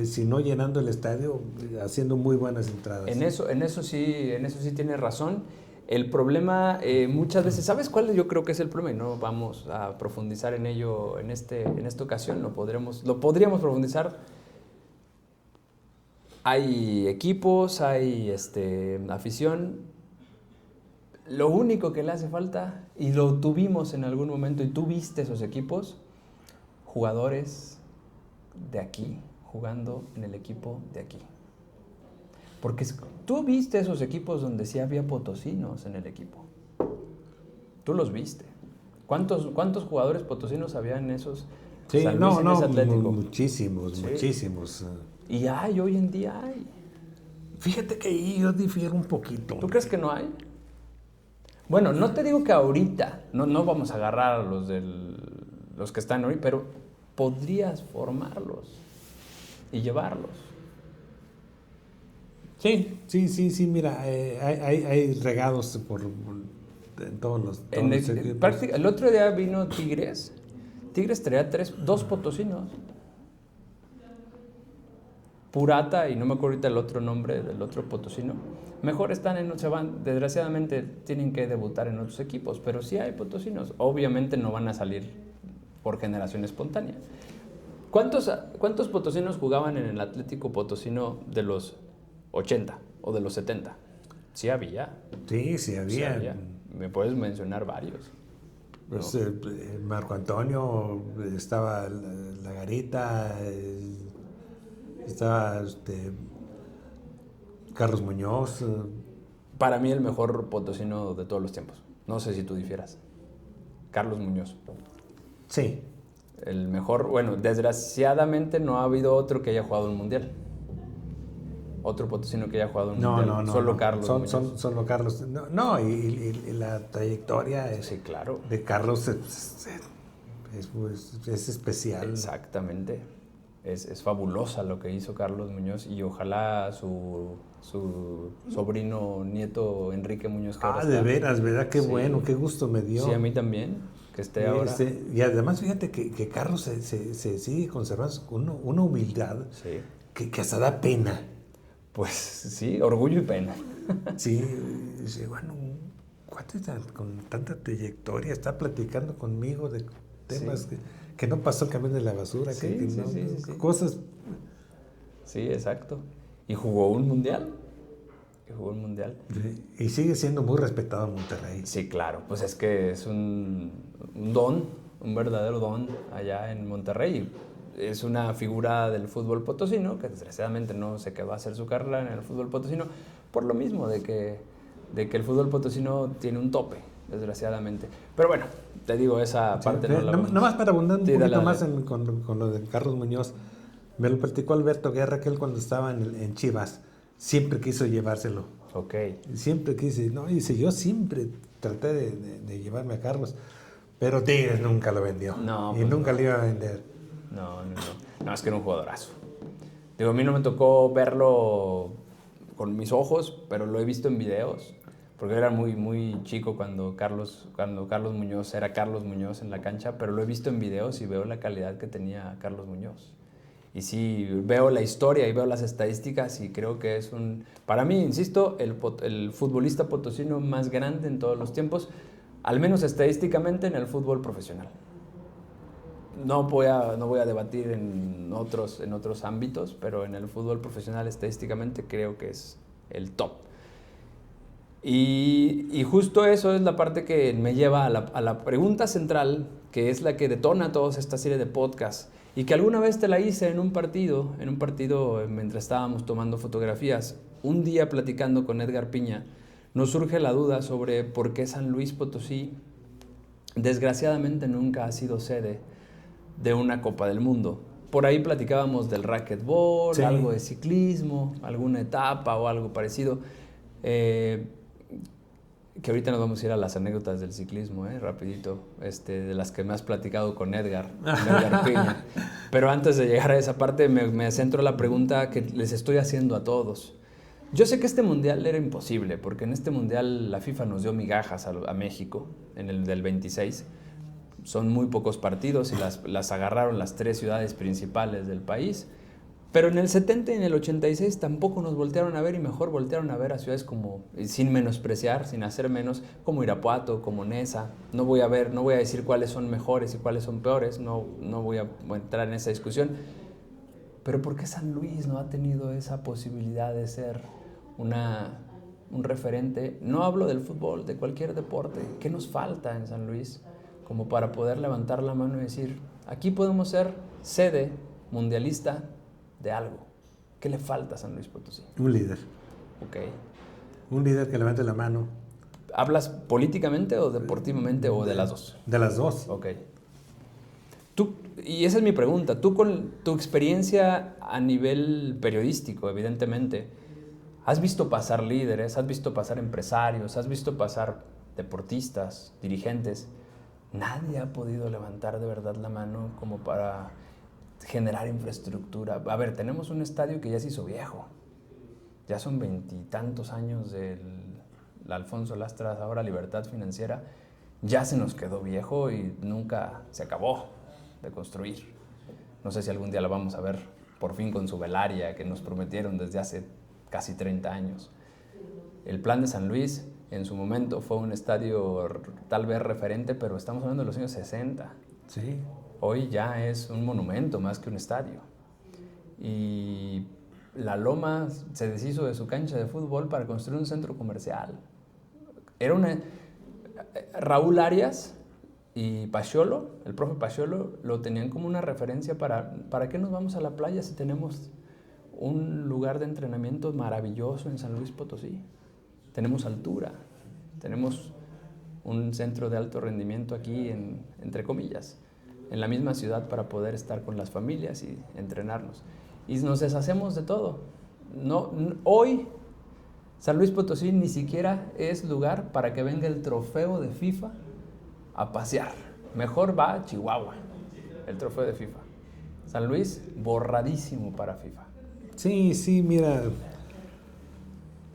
si no llenando el estadio, haciendo muy buenas entradas. En eso sí tienes razón. El problema muchas veces, ¿sabes cuál yo creo que es el problema? Y no vamos a profundizar en ello en esta ocasión, lo podríamos profundizar. Hay equipos, hay afición. Lo único que le hace falta, y lo tuvimos en algún momento, y tú viste esos equipos, jugadores de aquí, jugando en el equipo de aquí. Porque tú viste esos equipos donde sí había potosinos en el equipo. Tú los viste. ¿Cuántos jugadores potosinos había en esos? Sí, San Luis en ese Atlético? muchísimos. Y hoy en día hay. Fíjate que yo difiero un poquito. ¿Tú crees que no hay? Bueno, no te digo que ahorita, no vamos a agarrar a los que están hoy, pero podrías formarlos y llevarlos. Sí, mira, hay regados en todos los equipos. El otro día vino Tigres. Tigres traía 2 potosinos. Purata, y no me acuerdo ahorita el otro nombre del otro potosino. Mejor desgraciadamente tienen que debutar en otros equipos, pero sí hay potosinos. Obviamente no van a salir por generación espontánea. ¿Cuántos potosinos jugaban en el Atlético Potosino de los 80 o de los 70? Sí había. Sí había. ¿Me puedes mencionar varios? Pues, Marco Antonio, estaba la Garita, estaba Carlos Muñoz. Para mí el mejor potosino de todos los tiempos. No sé si tú difieras. Carlos Muñoz. Sí. El mejor, bueno, desgraciadamente no ha habido otro que haya jugado un mundial. Otro potosino que haya jugado un mundial. No. Solo Carlos Muñoz. Solo Carlos. Y la trayectoria sí, claro. de Carlos es especial. Exactamente. Es fabulosa lo que hizo Carlos Muñoz, y ojalá su sobrino nieto Enrique Muñoz. De veras, ¿verdad? Qué bueno, qué gusto me dio. Sí, a mí también, que esté ahora. Y además fíjate que Carlos se sigue conservando con una humildad que hasta da pena. Pues sí, orgullo y pena. Sí, bueno, con tanta trayectoria está platicando conmigo de temas que no pasó el camión de la basura, sí. Cosas. Sí, exacto. Y jugó un mundial. Sí, y sigue siendo muy respetado en Monterrey. Sí, claro. Pues es que es un don un verdadero don allá en Monterrey. Es una figura del fútbol potosino que desgraciadamente no se quedó a hacer su carrera en el fútbol potosino por lo mismo de que el fútbol potosino tiene un tope, desgraciadamente. Pero bueno, te digo, esa parte no la vamos. Nada más para abundar un Sí, poquito dale. más con lo de Carlos Muñoz. Me lo platicó Alberto Guerra, que él cuando estaba en Chivas, siempre quiso llevárselo. Ok. Siempre quise, no, y dice, yo siempre traté de llevarme a Carlos, pero Tigres nunca lo vendió. No, y pues nunca no. le iba a vender. No, es que era un jugadorazo. Digo, a mí no me tocó verlo con mis ojos, pero lo he visto en videos, porque era muy, muy chico cuando Carlos Muñoz era Carlos Muñoz en la cancha, pero lo he visto en videos y veo la calidad que tenía Carlos Muñoz. Y sí, veo la historia y veo las estadísticas y creo que es para mí, insisto, el futbolista potosino más grande en todos los tiempos, al menos estadísticamente en el fútbol profesional. No voy a debatir en otros ámbitos, pero en el fútbol profesional estadísticamente creo que es el top. Y justo eso es la parte que me lleva a la pregunta central, que es la que detona toda esta serie de podcasts, y que alguna vez te la hice en un partido mientras estábamos tomando fotografías. Un día platicando con Edgar Piña, nos surge la duda sobre por qué San Luis Potosí desgraciadamente nunca ha sido sede de una Copa del Mundo. Por ahí platicábamos del racquetball, sí, algo de ciclismo, alguna etapa o algo parecido. Que ahorita nos vamos a ir a las anécdotas del ciclismo, rapidito, de las que me has platicado con Edgar Piña. Pero antes de llegar a esa parte, me centro en la pregunta que les estoy haciendo a todos. Yo sé que este mundial era imposible, porque en este mundial la FIFA nos dio migajas a México, en el del 26. Son muy pocos partidos y las agarraron las 3 ciudades principales del país. Pero en el 70 y en el 86 tampoco nos voltearon a ver, y mejor voltearon a ver a ciudades como, sin menospreciar, sin hacer menos, como Irapuato, como Neza. No voy a decir cuáles son mejores y cuáles son peores, no voy a entrar en esa discusión. Pero ¿por qué San Luis no ha tenido esa posibilidad de ser un referente? No hablo del fútbol, de cualquier deporte. ¿Qué nos falta en San Luis como para poder levantar la mano y decir, aquí podemos ser sede mundialista de algo? ¿Qué le falta a San Luis Potosí? Un líder. Ok. Un líder que levante la mano. ¿Hablas políticamente o deportivamente o de las dos? De las dos. Ok. Y esa es mi pregunta, tú con tu experiencia a nivel periodístico, evidentemente, has visto pasar líderes, has visto pasar empresarios, has visto pasar deportistas, dirigentes. Nadie ha podido levantar de verdad la mano como para generar infraestructura. A ver, tenemos un estadio que ya se hizo viejo. Ya son 20 y tantos años del Alfonso Lastras, ahora Libertad Financiera. Ya se nos quedó viejo y nunca se acabó de construir. No sé si algún día la vamos a ver por fin con su velaria que nos prometieron desde hace casi 30 años. El plan de San Luis en su momento fue un estadio tal vez referente, pero estamos hablando de los años 60. Sí. Hoy ya es un monumento más que un estadio. Y la Loma se deshizo de su cancha de fútbol para construir un centro comercial. Raúl Arias y Paciolo, el profe Paciolo, lo tenían como una referencia para qué nos vamos a la playa si tenemos un lugar de entrenamiento maravilloso en San Luis Potosí. Tenemos altura, tenemos un centro de alto rendimiento aquí, entre comillas, en la misma ciudad para poder estar con las familias y entrenarnos. Y nos deshacemos de todo. Hoy San Luis Potosí ni siquiera es lugar para que venga el trofeo de FIFA a pasear. Mejor va a Chihuahua, el trofeo de FIFA. San Luis, borradísimo para FIFA. Sí, mira,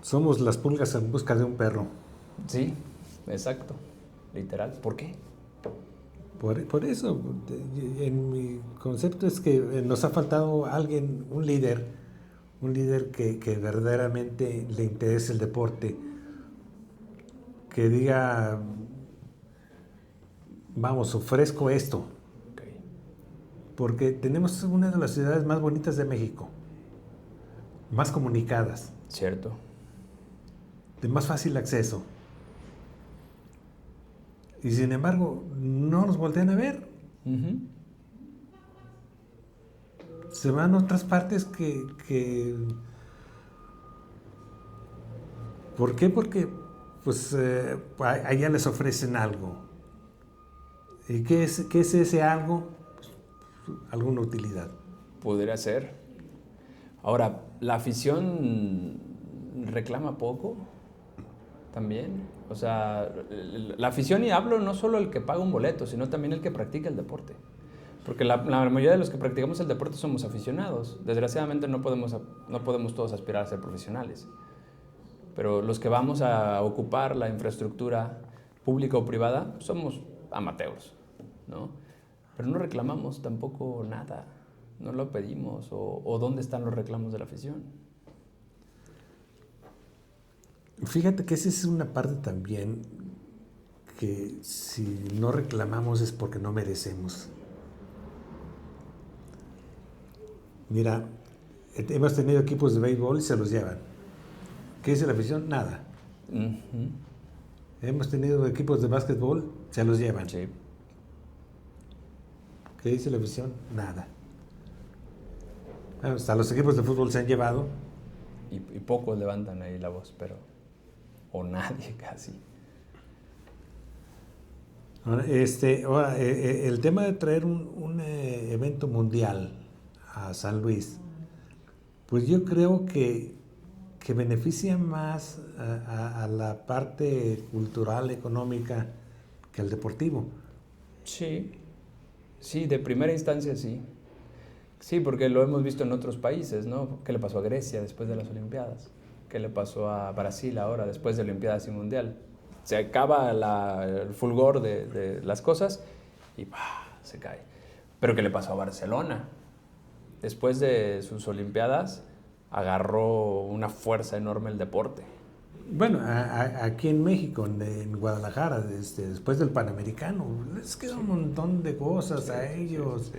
somos las pulgas en busca de un perro. Sí, exacto, literal. ¿Por qué? Por eso, en mi concepto es que nos ha faltado alguien, un líder que verdaderamente le interese el deporte, que diga, vamos, ofrezco esto. Okay. Porque tenemos una de las ciudades más bonitas de México, más comunicadas. Cierto. De más fácil acceso. Y sin embargo, no nos voltean a ver. Ujú. Se van a otras partes que... ¿Por qué? Porque pues allá les ofrecen algo. ¿Y qué es ese algo? Pues, alguna utilidad. Podría ser. Ahora, la afición reclama poco también. O sea, la afición, y hablo no solo el que paga un boleto, sino también el que practica el deporte. Porque la mayoría de los que practicamos el deporte somos aficionados. Desgraciadamente no podemos todos aspirar a ser profesionales. Pero los que vamos a ocupar la infraestructura pública o privada somos amateurs, ¿no? Pero no reclamamos tampoco nada, no lo pedimos, o ¿dónde están los reclamos de la afición? Fíjate que esa es una parte también que si no reclamamos es porque no merecemos. Mira, hemos tenido equipos de béisbol y se los llevan. ¿Qué dice la afición? Nada. Uh-huh. Hemos tenido equipos de básquetbol, se los llevan. Sí. ¿Qué dice la afición? Nada. Hasta los equipos de fútbol se han llevado. Y pocos levantan ahí la voz, pero... o nadie casi. Ahora, el tema de traer un evento mundial a San Luis, pues yo creo que beneficia más a la parte cultural, económica, que al deportivo. Sí, sí, de primera instancia sí. Sí, porque lo hemos visto en otros países, ¿no? ¿Qué le pasó a Grecia después de las Olimpiadas? ¿Qué le pasó a Brasil ahora después de Olimpiadas y Mundial? Se acaba el fulgor de las cosas y ¡pah!, se cae. Pero ¿qué le pasó a Barcelona? Después de sus Olimpiadas agarró una fuerza enorme el deporte. Bueno, aquí en México, en Guadalajara, después del Panamericano, les queda un montón de cosas a ellos.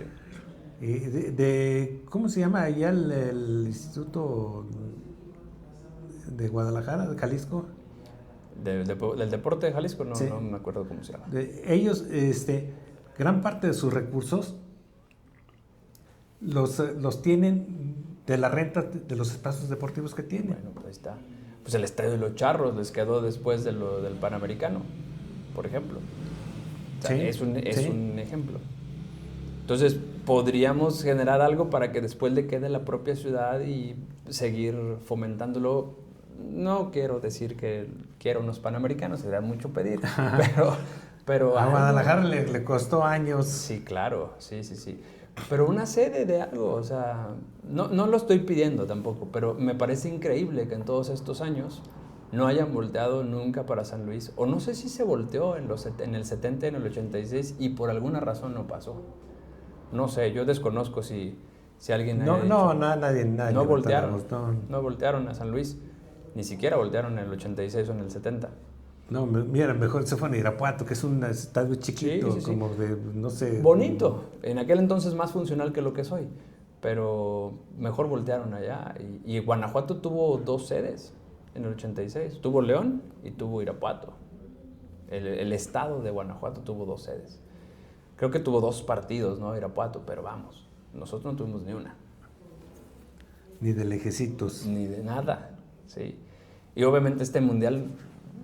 Sí. ¿Cómo se llama allá el Instituto de Guadalajara, de Jalisco? Del deporte de Jalisco, no, Sí. no me acuerdo cómo se llama. Ellos, gran parte de sus recursos los tienen de la renta de los espacios deportivos que tienen. Bueno, pues ahí está. Pues el Estadio de los Charros les quedó después del Panamericano, por ejemplo. O sea, Sí, es un sí. ejemplo. Entonces, podríamos generar algo para que después le quede la propia ciudad y seguir fomentándolo. No quiero decir que quiero unos Panamericanos, sería mucho pedir, pero A Guadalajara le costó años. Sí, claro, sí. Pero una sede de algo, o sea, no lo estoy pidiendo tampoco, pero me parece increíble que en todos estos años no hayan volteado nunca para San Luis, o no sé si se volteó en el 70, en el 86, y por alguna razón no pasó. No sé, yo desconozco si alguien haya dicho, nadie no voltearon, no. no voltearon a San Luis, ni siquiera voltearon en el 86 o en el 70. No, mira, mejor se fue a Irapuato, que es un estadio chiquito, Sí. como de, no sé... Bonito, en aquel entonces más funcional que lo que soy, pero mejor voltearon allá. Y Guanajuato tuvo 2 sedes en el 86, tuvo León y tuvo Irapuato. El estado de Guanajuato tuvo 2 sedes. Creo que tuvo 2 partidos, ¿no? Irapuato, pero vamos, nosotros no tuvimos ni una. Ni de lejecitos. Ni de nada, sí. Y obviamente este mundial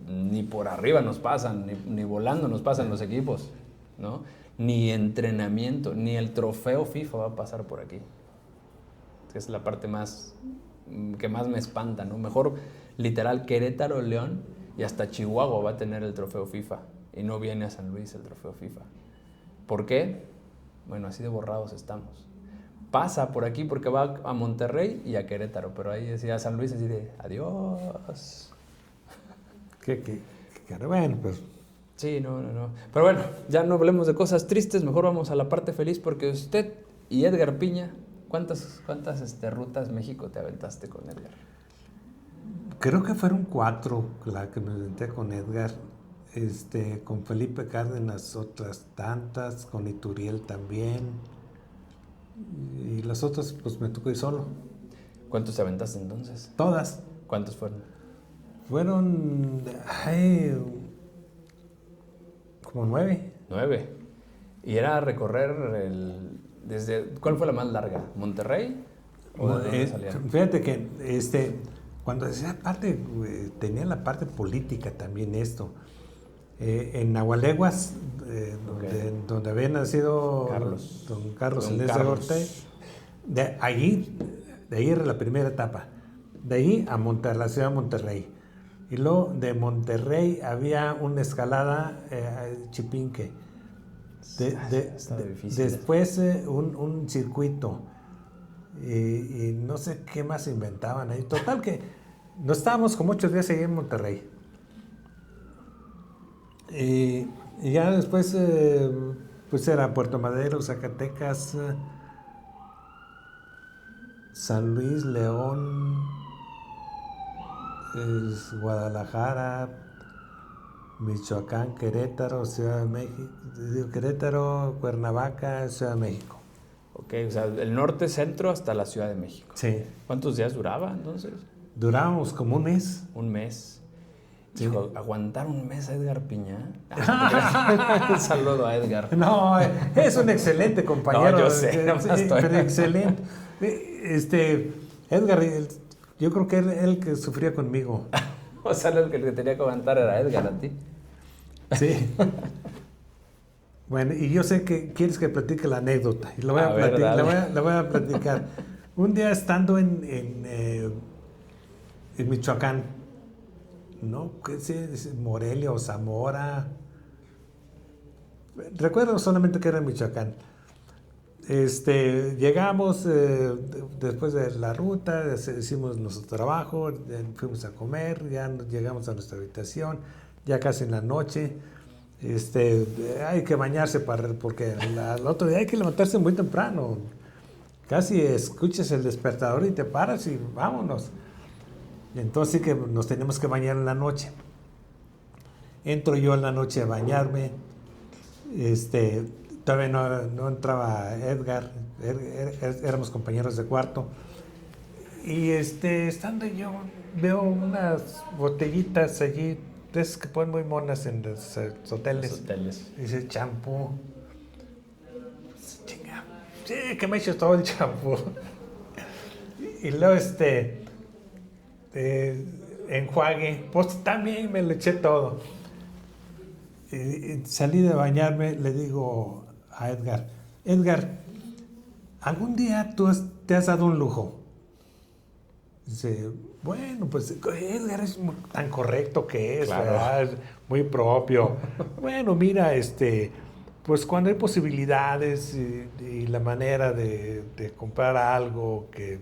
ni por arriba nos pasan, ni volando nos pasan los equipos, ¿no? Ni entrenamiento, ni el trofeo FIFA va a pasar por aquí. Que es la parte que más me espanta, ¿no? Mejor, literal, Querétaro, León y hasta Chihuahua va a tener el trofeo FIFA. Y no viene a San Luis el trofeo FIFA. ¿Por qué? Bueno, así de borrados estamos. Pasa por aquí porque va a Monterrey y a Querétaro, pero ahí decía San Luis así de adiós. Bueno, pues... Sí, no. Pero bueno, ya no hablemos de cosas tristes, mejor vamos a la parte feliz, porque usted y Edgar Piña, ¿cuántas rutas México te aventaste con Edgar? Creo que fueron 4 la que me aventé con Edgar. Con Felipe Cárdenas otras tantas, con Ituriel también. Y las otras, pues me tocó ir solo. ¿Cuántos te aventaste entonces? Todas. ¿Cuántos fueron? Fueron como 9. 9. Y era recorrer ¿cuál fue la más larga? ¿Monterrey? ¿O de dónde salían? Fíjate que cuando decía parte, tenía la parte política también esto. En Nahualeguas, donde había nacido don Carlos Salinas de Gortari, de ahí era la primera etapa. De ahí a la ciudad de Monterrey. Y luego de Monterrey había una escalada a Chipinque. Después un circuito. Y no sé qué más inventaban ahí. Total que nos estábamos como 8 días ahí en Monterrey. Y ya después pues era Puerto Madero, Zacatecas, San Luis, León, Guadalajara, Michoacán, Querétaro, Ciudad de México, Querétaro, Cuernavaca, Ciudad de México. Ok, o sea, del norte, centro hasta la Ciudad de México. Sí. ¿Cuántos días duraba entonces? Durábamos como un mes. Un mes. Sí. Hijo, aguantar un mes a Edgar Piña. Un saludo a Edgar. No, es un excelente compañero. No, yo sé, pero excelente. Edgar, yo creo que él que sufría conmigo. O sea, el que tenía que aguantar era Edgar a ti. Sí. Bueno, y yo sé que quieres que platique la anécdota. Y la voy a platicar. Un día estando en Michoacán, ¿no? ¿Qué es? Morelia o Zamora. Recuerdo solamente que era en Michoacán. Llegamos después de la ruta, hicimos nuestro trabajo, fuimos a comer, ya llegamos a nuestra habitación, ya casi en la noche. Hay que bañarse porque al otro día hay que levantarse muy temprano. Casi escuchas el despertador y te paras y vámonos. Entonces sí que nos tenemos que bañar en la noche. Entro yo en la noche a bañarme. Todavía no entraba Edgar, éramos compañeros de cuarto. Y estando yo, veo unas botellitas allí, de esas que ponen muy monas en los hoteles. Dice champú. Chinga, sí, que me he hecho todo el champú. Y luego enjuague, pues también me lo eché todo. Y salí de bañarme, le digo a Edgar, ¿algún día tú te has dado un lujo? Dice, bueno, pues Edgar es tan correcto que es, claro. ¿verdad? Es muy propio. Bueno, mira, pues cuando hay posibilidades y la manera de comprar algo que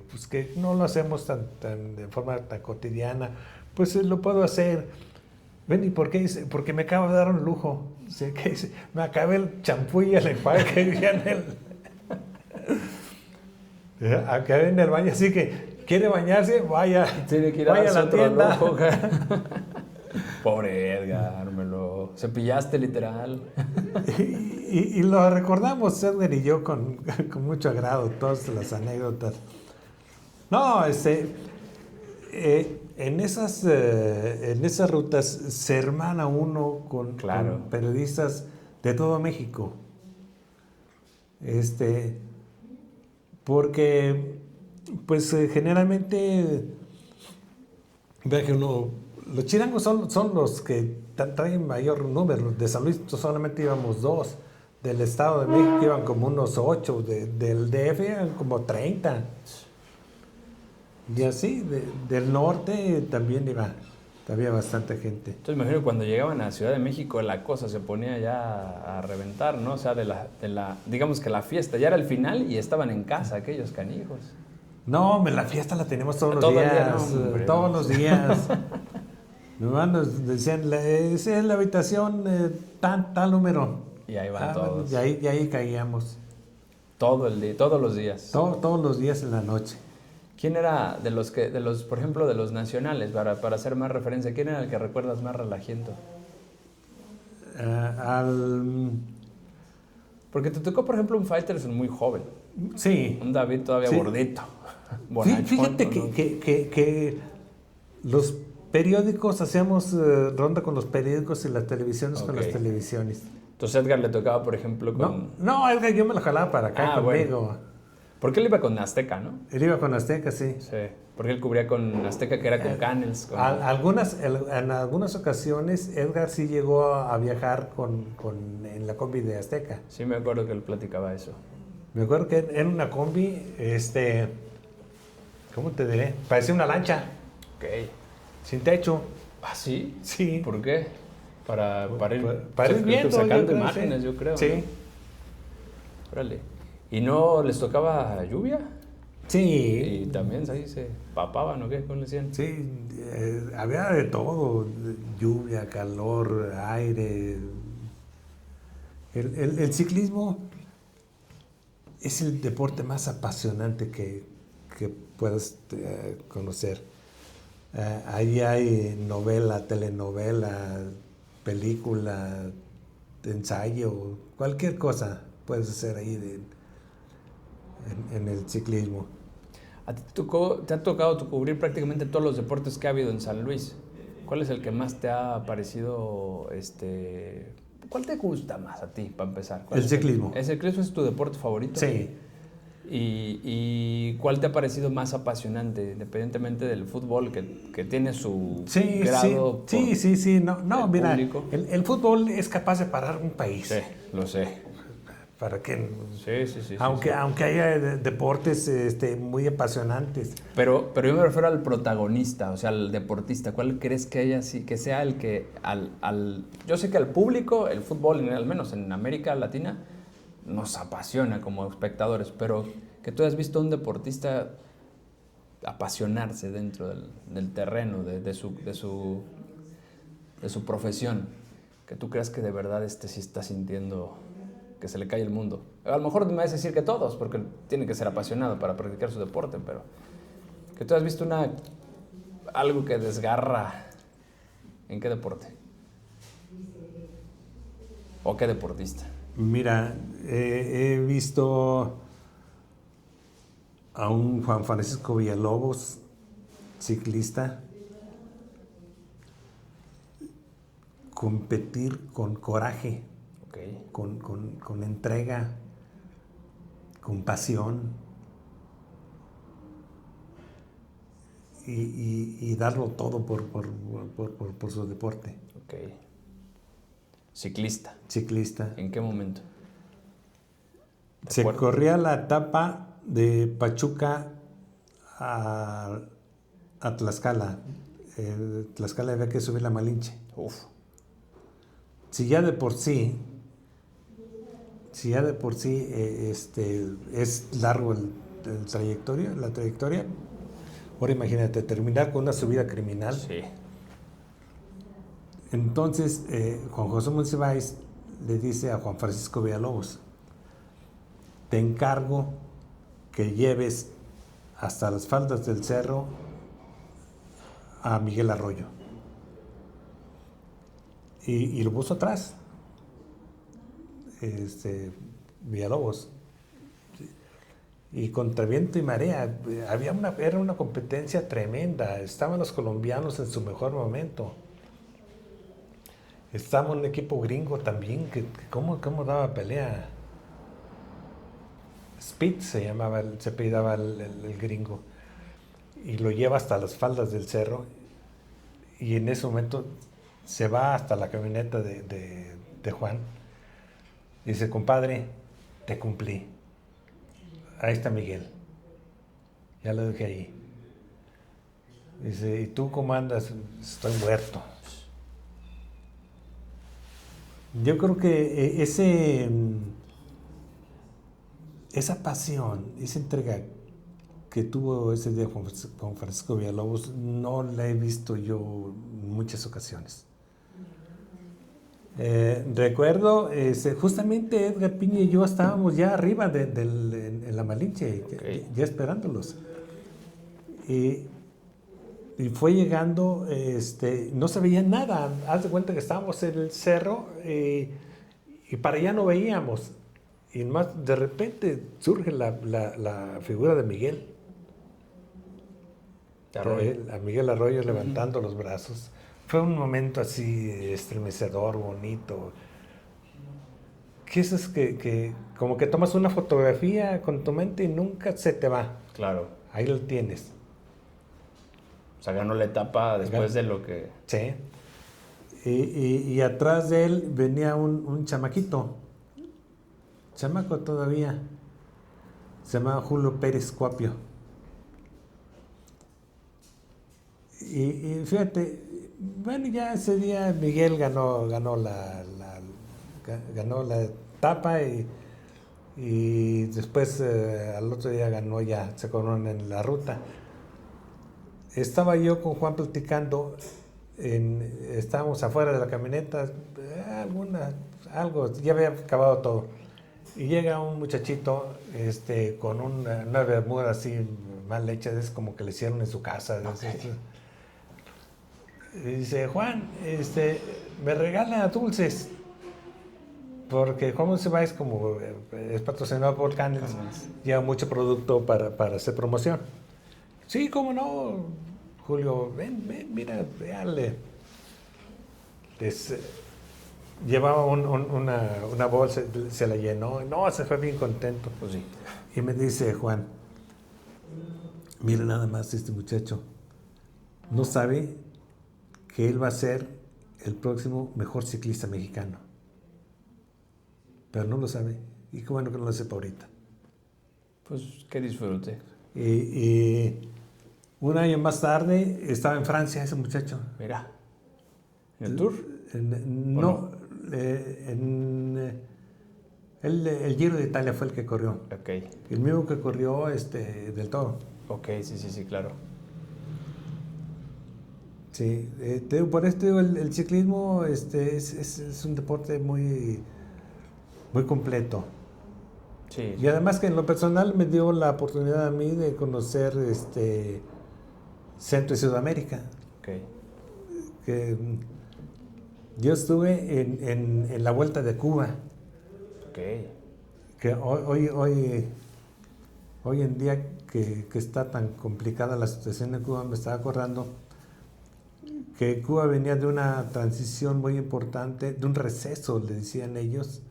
no lo hacemos de forma tan cotidiana, pues lo puedo hacer. Ven, ¿y por qué? Dice, porque me acabo de dar un lujo. Dice, ¿qué dice? Me acabé el champú y el enjuague que había acabé en el baño, así que quiere bañarse, vaya. Tiene que ir a la tienda. Lujo, pobre Edgar, me lo cepillaste literal. Y lo recordamos Edgar y yo con mucho agrado, todas las anécdotas. No, en esas rutas se hermana uno con periodistas de todo México. Porque pues generalmente ve que los chilangos son los que traen mayor número. De San Luis solamente íbamos 2, del Estado de México iban como unos 8, del DF eran como 30. Y así, del norte también había bastante gente. Entonces me imagino que cuando llegaban a Ciudad de México la cosa se ponía ya a reventar, ¿no? O sea, digamos que la fiesta ya era el final y estaban en casa aquellos canijos. No, la fiesta la tenemos todos los días. Todos los días. Nos decían, esa es la habitación tal número. Y ahí van todos. Y ahí caíamos. Todo el día, todos los días. Todos los días en la noche. ¿Quién era de los, por ejemplo, de los nacionales, para hacer más referencia, quién era el que recuerdas más relajiento? Porque te tocó, por ejemplo, un Faitelson muy joven. Sí. Un David todavía gordito. Bonachón, fíjate que los periódicos, hacíamos ronda con los periódicos y las televisiones con las televisiones. Entonces Edgar le tocaba, por ejemplo, con... No, Edgar yo me lo jalaba para acá conmigo. Bueno. Porque él iba con Azteca, ¿no? Él iba con Azteca, sí. Sí, porque él cubría con Azteca, que era con Canels. Con... En algunas ocasiones Edgar sí llegó a viajar en la combi de Azteca. Sí, me acuerdo que él platicaba eso. Me acuerdo que era una combi, ¿cómo te diré? Parecía una lancha. Ok. Sin techo. ¿Ah, sí? Sí. ¿Por qué? Para ir viendo. Sacando imágenes, yo creo. Sí. ¿No? Órale. ¿Y no les tocaba lluvia? Sí. Y también ahí se papaban, ¿o qué? ¿Cómo le decían? Sí, había de todo, lluvia, calor, aire. El ciclismo es el deporte más apasionante que puedas conocer. Ahí hay novela, telenovela, película, ensayo, cualquier cosa puedes hacer ahí en el ciclismo. ¿A ti te ha tocado cubrir prácticamente todos los deportes que ha habido en San Luis? ¿Cuál es el que más te ha parecido, ¿cuál te gusta más a ti, para empezar? El ciclismo. ¿El ciclismo es tu deporte favorito? Sí. ¿Y cuál te ha parecido más apasionante, independientemente del fútbol, que tiene su Sí. grado? Sí. No, mira, público? El fútbol es capaz de parar un país. Sí, lo sé. ¿Para qué? Sí. Aunque haya deportes muy apasionantes. Pero yo me refiero al protagonista, o sea, al deportista. ¿Cuál crees que haya así, que sea el que yo sé que al público, el fútbol, al menos en América Latina, nos apasiona como espectadores, pero que tú hayas visto a un deportista apasionarse dentro del terreno, de su profesión, que tú creas que de verdad sí está sintiendo que se le cae el mundo. A lo mejor me vas a decir que todos, porque tiene que ser apasionado para practicar su deporte, pero que tú has visto algo que desgarra. ¿En qué deporte? ¿O qué deportista? Mira, he visto a un Juan Francisco Villalobos, ciclista, competir con coraje. Okay. Con entrega, con pasión y darlo todo por su deporte. Okay. Ciclista. ¿En qué momento? Se corría la etapa de Pachuca a Tlaxcala. Tlaxcala había que subir la Malinche. Uf. Si ya de por sí es largo la trayectoria, ahora imagínate terminar con una subida criminal. Sí. Entonces Juan José Monsiváis le dice a Juan Francisco Villalobos: te encargo que lleves hasta las faldas del cerro a Miguel Arroyo. Y lo puso atrás. Villalobos. Y contra viento y marea, era una competencia tremenda. Estaban los colombianos en su mejor momento. Estaba un equipo gringo también, que cómo daba pelea. Spitz se apellidaba el gringo. Y lo lleva hasta las faldas del cerro. Y en ese momento se va hasta la camioneta de Juan. Dice: compadre, te cumplí. Ahí está Miguel. Ya lo dejé ahí. Dice: ¿y tú cómo andas? Estoy muerto. Yo creo que esa pasión, esa entrega que tuvo ese día Juan Francisco Villalobos, no la he visto yo en muchas ocasiones. Recuerdo, justamente Edgar Piña y yo estábamos ya arriba en la Malinche, Okay. ya esperándolos. Y fue llegando, no se veía nada. Haz de cuenta que estábamos en el cerro y para allá no veíamos. Y más de repente surge la figura de Miguel. A Miguel Arroyo levantando los brazos. Fue un momento así estremecedor, bonito. que eso es que como que tomas una fotografía con tu mente y nunca se te va. Claro. Ahí lo tienes. O sea, ganó la etapa después de lo que... Sí. Y atrás de él venía un chamaquito. Chamaco todavía. Se llamaba Julio Pérez Cuapio. Y fíjate, bueno, ya ese día Miguel ganó la etapa y después al otro día ganó ya, se coronaron en la ruta. Estaba yo con Juan platicando, estábamos afuera de la camioneta, algo, ya había acabado todo. Y llega un muchachito con una bermuda así mal hecha, es como que le hicieron en su casa. Okay. Y dice, Juan, me regala dulces. Porque Juan Monsiváis, como es patrocinado por Canex, lleva mucho producto para hacer promoción. Sí, cómo no, Julio, ven, mira, véale. Llevaba una bolsa, se la llenó, no, se fue bien contento. Pues sí. Y me dice Juan, mira nada más este muchacho, no sabe que él va a ser el próximo mejor ciclista mexicano. Pero no lo sabe. Y qué bueno que no lo sepa ahorita. Pues que disfrute. Y un año más tarde estaba en Francia ese muchacho. Mira. ¿En el Tour? El Giro de Italia fue el que corrió. Ok. El mismo que corrió del Toro. Ok, sí, claro. Sí, por esto el ciclismo es un deporte muy, muy completo. Sí. Y además que en lo personal me dio la oportunidad a mí de conocer Centro y Sudamérica. Okay. Que yo estuve en la Vuelta de Cuba. Okay. Que hoy en día que está tan complicada la situación en Cuba, me estaba acordando que Cuba venía de una transición muy importante, de un receso, le decían ellos,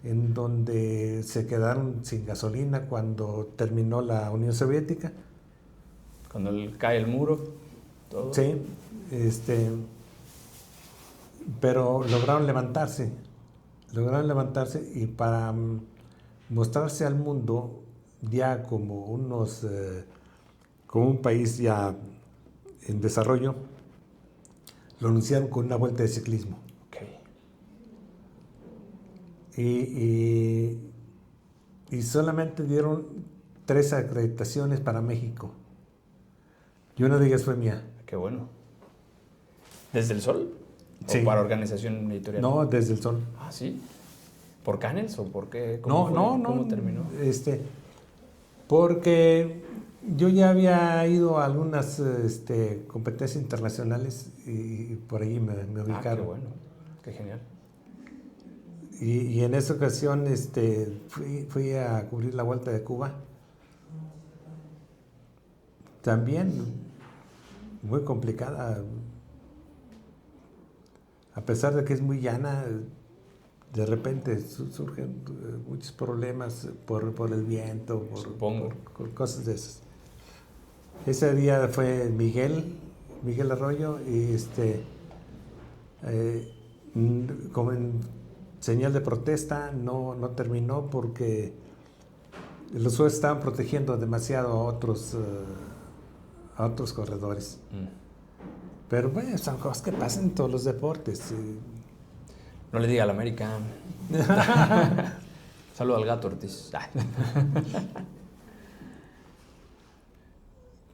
en donde se quedaron sin gasolina cuando terminó la Unión Soviética. Cuando cae el muro, todo. Sí, pero lograron levantarse y para mostrarse al mundo ya como como un país ya en desarrollo, lo anunciaron con una vuelta de ciclismo. Okay. Y solamente dieron 3 acreditaciones para México. Y una de ellas fue mía. Qué bueno. ¿Desde el Sol? Sí. ¿O para organización editorial? No, desde el Sol. Ah, ¿sí? ¿Por Canex o por qué? No. ¿Cómo terminó? Porque yo ya había ido a algunas competencias internacionales y por ahí me ubicaron. Ah, qué bueno. Qué genial. Y en esa ocasión fui a cubrir la Vuelta de Cuba. También muy complicada. A pesar de que es muy llana, de repente surgen muchos problemas por el viento, por cosas de esas. Ese día fue Miguel Arroyo y como en señal de protesta no terminó porque los jueces estaban protegiendo demasiado a otros corredores. Pero bueno, son cosas que pasan en todos los deportes. No le diga al América. Saludo al Gato Ortiz.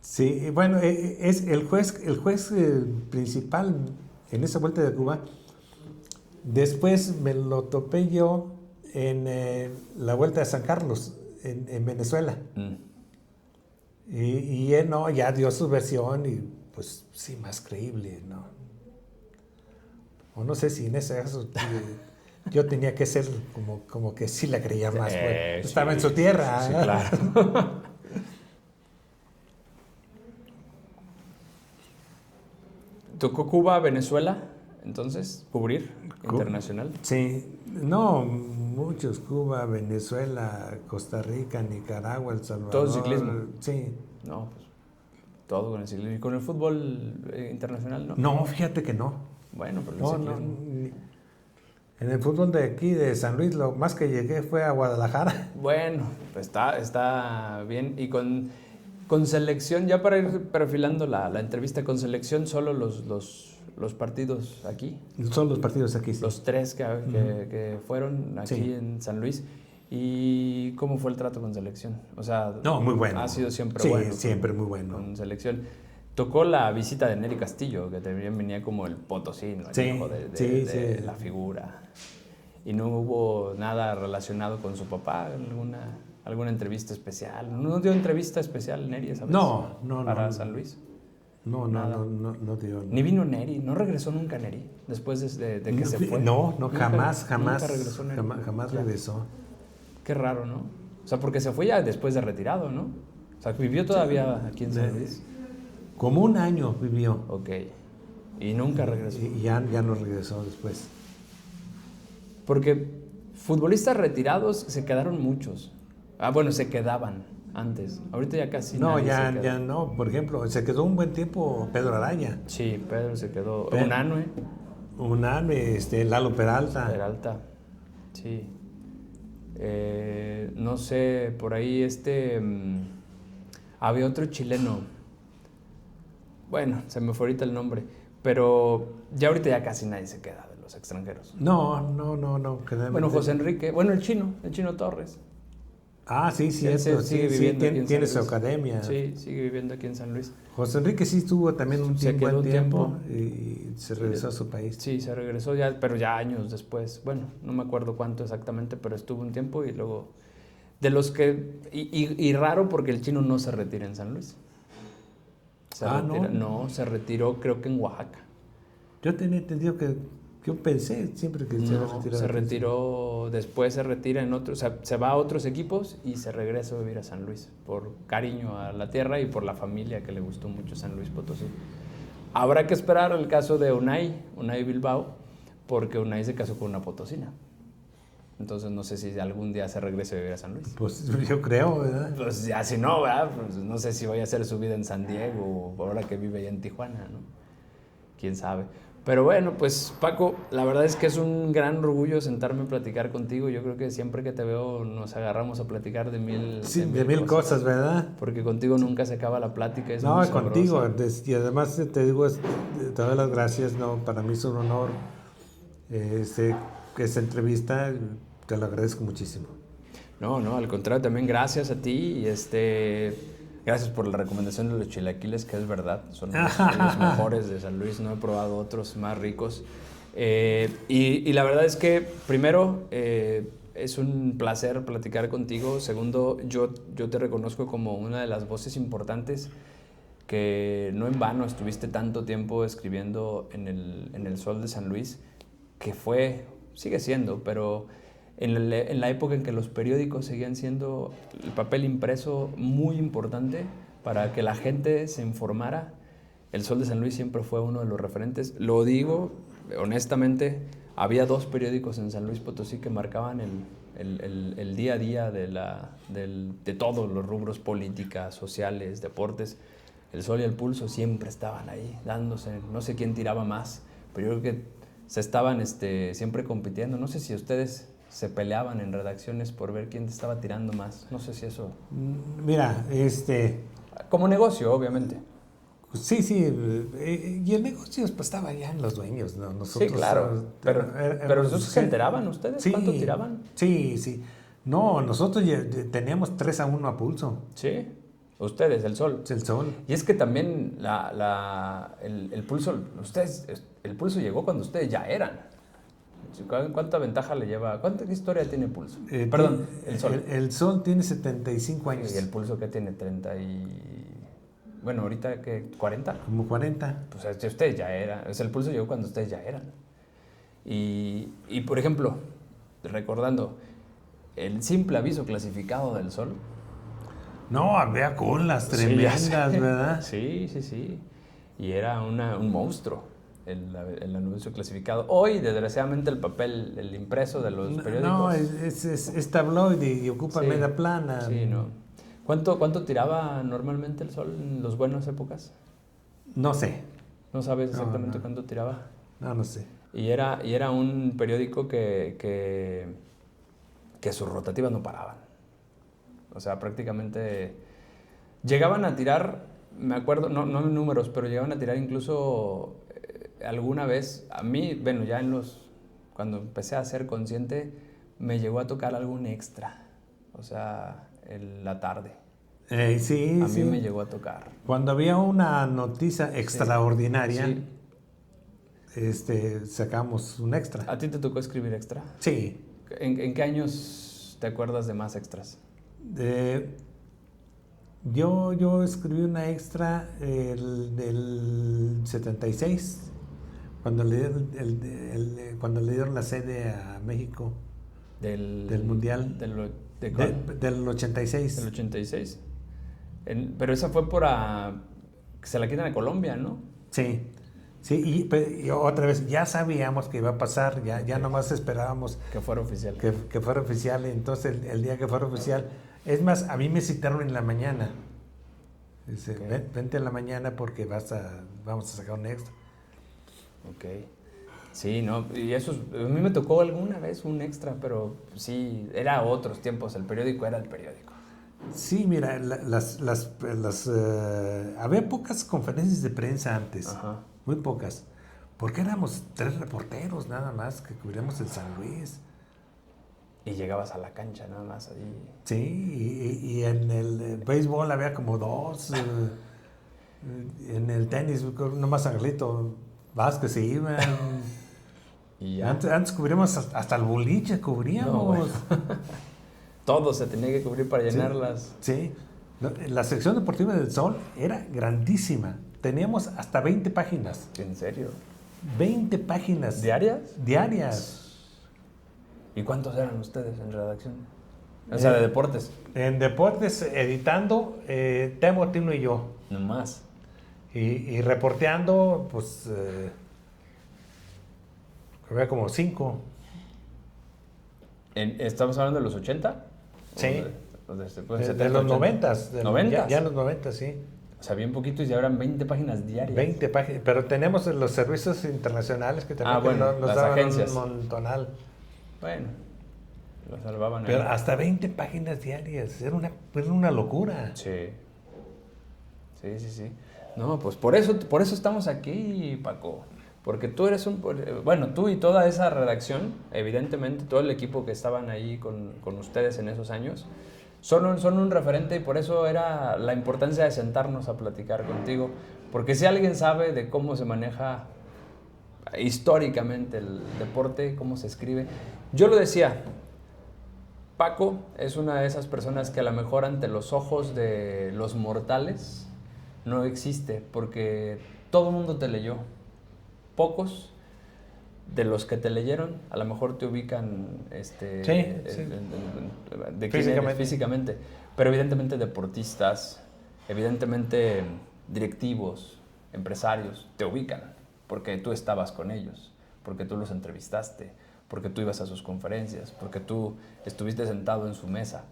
Sí, bueno, es el juez principal en esa Vuelta de Cuba. Después me lo topé yo en la Vuelta de San Carlos, en Venezuela. Y él ya dio su versión y pues sí, más creíble, ¿no? O no sé si en ese caso yo tenía que ser como que sí la creía más. Bueno, estaba en su tierra. Sí, claro. ¿Tocó Cuba, Venezuela? entonces, cubrir internacional. Sí, no, muchos, Cuba, Venezuela, Costa Rica, Nicaragua, El Salvador. Todo ciclismo. Sí. No, pues todo con el ciclismo. ¿Y con el fútbol internacional no? No, fíjate que no. Bueno, pero el No, ciclismo. En el fútbol de aquí, de San Luis, lo más que llegué fue a Guadalajara. Bueno, pues está bien. Y con selección, ya para ir perfilando la entrevista, con selección solo los partidos aquí. Son los partidos aquí, sí. Los 3 que fueron aquí Sí. en San Luis. ¿Y cómo fue el trato con selección? O sea, No, muy bueno. Ha sido siempre Sí, bueno. siempre muy bueno. Con selección. Tocó la visita de Nery Castillo, que también venía como el potosino, el Sí, hijo de la figura. Y no hubo nada relacionado con su papá, alguna entrevista especial. ¿No dio entrevista especial Nery esa vez? No. Para San Luis. No dio. Ni vino Nery, no regresó nunca Nery después de que se fue. No, jamás Nunca regresó Nery. jamás regresó. Qué raro, ¿no? O sea, porque se fue ya después de retirado, ¿no? O sea, vivió todavía aquí en San Luis. Como un año vivió. Ok. Y nunca regresó. Y ya no regresó después. Porque futbolistas retirados se quedaron muchos. Ah, bueno, se quedaban antes. Ahorita ya casi No, nadie se ya queda. no. Por ejemplo, se quedó un buen tiempo Pedro Araña. Sí, Pedro se quedó. Pedro. Unanue. Un año, Lalo Peralta. Peralta. Sí. No sé, por ahí había otro chileno. Bueno, se me fue ahorita el nombre. Pero ya ahorita ya casi nadie se queda de los extranjeros. No. Bueno, José Enrique. Bueno, el chino Torres. Ah, sí, Él cierto. sigue Sí, viviendo aquí en tiene San su Luis. academia. Sí, sigue viviendo aquí en San Luis. José Enrique sí estuvo también un Se quedó buen un tiempo tiempo. y se regresó a su país. Sí, se regresó ya, pero ya años después. Bueno, no me acuerdo cuánto exactamente, pero estuvo un tiempo y luego... De los que... Y raro porque el chino no se retira en San Luis. No, se retiró creo que en Oaxaca. Yo tenía entendido que... Yo pensé siempre que se había retirado. Se retiró, después se retira en otro... O sea, se va a otros equipos y se regresa a vivir a San Luis. Por cariño a la tierra y por la familia que le gustó mucho San Luis Potosí. Habrá que esperar el caso de Unai Bilbao, porque Unai se casó con una potosina. Entonces no sé si algún día se regrese a vivir a San Luis. Pues yo creo, ¿verdad? Pues ya si no, ¿verdad? Pues no sé si vaya a hacer su vida en San Diego o ahora que vive allá en Tijuana, ¿no? Quién sabe. Pero bueno, pues Paco, la verdad es que es un gran orgullo sentarme a platicar contigo. Yo creo que siempre que te veo nos agarramos a platicar de mil cosas, ¿verdad? Porque contigo nunca se acaba la plática. Es no, muy contigo. sabrosa. Y además te digo, te doy las gracias. No, para mí es un honor esta entrevista. Te lo agradezco muchísimo. No, al contrario, también gracias a ti y gracias por la recomendación de los chilaquiles, que es verdad, son los mejores de San Luis, no he probado otros más ricos. Y la verdad es que, primero, es un placer platicar contigo. Segundo, yo te reconozco como una de las voces importantes que no en vano estuviste tanto tiempo escribiendo en el Sol de San Luis, que sigue siendo, pero... En la época en que los periódicos seguían siendo el papel impreso muy importante para que la gente se informara, el Sol de San Luis siempre fue uno de los referentes. Lo digo honestamente, había 2 periódicos en San Luis Potosí que marcaban el día a día de todos los rubros: políticas, sociales, deportes. El Sol y el Pulso siempre estaban ahí, dándose, no sé quién tiraba más, pero yo creo que se estaban siempre compitiendo. No sé si ustedes se peleaban en redacciones por ver quién estaba tirando más. No sé si eso... Mira, Como negocio, obviamente. Sí, y el negocio pues estaba ya en los dueños, ¿no? Nosotros, sí, claro. Pero nosotros se enteraban, ¿ustedes? Sí, ¿Cuánto tiraban? Sí. No, nosotros ya teníamos 3-1 a Pulso. Sí, ustedes, el Sol. El Sol. Y es que también el Pulso, el Pulso llegó cuando ustedes ya eran. ¿Cuánta ventaja le lleva? ¿Cuánta historia tiene Pulso? Perdón, el Sol. El Sol tiene 75 años. ¿Y el Pulso qué tiene? 30 y... Bueno, ahorita, ¿qué? ¿40? Como 40. Pues ustedes ya eran. O sea, el Pulso llegó cuando ustedes ya eran. Y por ejemplo, recordando, el simple aviso clasificado del Sol. No, había colas tremendas, Sí, ¿verdad? Sí. Y era un monstruo. el anuncio clasificado. Hoy, desgraciadamente, el papel, el impreso de los periódicos... No, es tabloide y ocupa media plana. Sí, ¿no? ¿Cuánto tiraba normalmente el Sol en las buenas épocas? No sé. ¿No sabes exactamente cuánto tiraba? No sé. Y era un periódico que sus rotativas no paraban. O sea, prácticamente llegaban a tirar, me acuerdo, no en números, pero llegaban a tirar incluso alguna vez, a mí, bueno, ya cuando empecé a ser consciente, me llegó a tocar algún extra, o sea, la tarde. Sí, a mí me llegó a tocar. Cuando había una noticia extraordinaria, sí. Sacamos un extra. ¿A ti te tocó escribir extra? Sí. ¿En qué años te acuerdas de más extras? Yo escribí una extra del 76, cuando le dieron la sede a México del Mundial. Del 86. Del 86. Pero esa fue que se la quitan a Colombia, ¿no? Sí. Sí, y otra vez, ya sabíamos que iba a pasar, ya nomás esperábamos que fuera oficial. Que fuera oficial, entonces el día que fuera oficial, es más, a mí me citaron en la mañana. Dice, vente en la mañana porque vamos a sacar un extra. Ok. Sí, no, y eso, a mí me tocó alguna vez un extra, pero sí, era otros tiempos, el periódico era el periódico. Sí, mira, había pocas conferencias de prensa antes. Ajá. Muy pocas, porque éramos 3 reporteros nada más que cubríamos el San Luis. Y llegabas a la cancha nada más ahí. Sí, y en el béisbol había como 2, en el tenis nomás Angelito Vázquez se iban. Y ya. Antes cubríamos hasta el boliche, cubríamos. No, bueno. Todo se tenía que cubrir para llenarlas. Sí. La sección deportiva del Sol era grandísima. Teníamos hasta 20 páginas. ¿En serio? 20 páginas. ¿Diarias? Diarias. ¿Y cuántos eran ustedes en redacción? O sea, de deportes. En deportes, editando, Temo, Tino y yo. No más. Y reporteando, pues, había como 5. ¿Estamos hablando de los 80? Sí. De los 90. ¿90? Ya en los 90, sí. O sea, bien poquitos y ahora eran 20 páginas diarias. 20 páginas. Pero tenemos los servicios internacionales que también nos las daban agencias. un montonal. Bueno, lo salvaban. Pero ahí. hasta 20 páginas diarias. Era una locura. Sí. Sí. No, pues por eso estamos aquí, Paco. Porque tú eres tú y toda esa redacción, evidentemente, todo el equipo que estaban ahí con ustedes en esos años, son un referente y por eso era la importancia de sentarnos a platicar contigo. Porque si alguien sabe de cómo se maneja históricamente el deporte, cómo se escribe. Yo lo decía, Paco es una de esas personas que a lo mejor ante los ojos de los mortales no existe, porque todo el mundo te leyó. Pocos de los que te leyeron a lo mejor te ubican físicamente, pero evidentemente deportistas, evidentemente directivos, empresarios, te ubican porque tú estabas con ellos, porque tú los entrevistaste, porque tú ibas a sus conferencias, porque tú estuviste sentado en su mesa.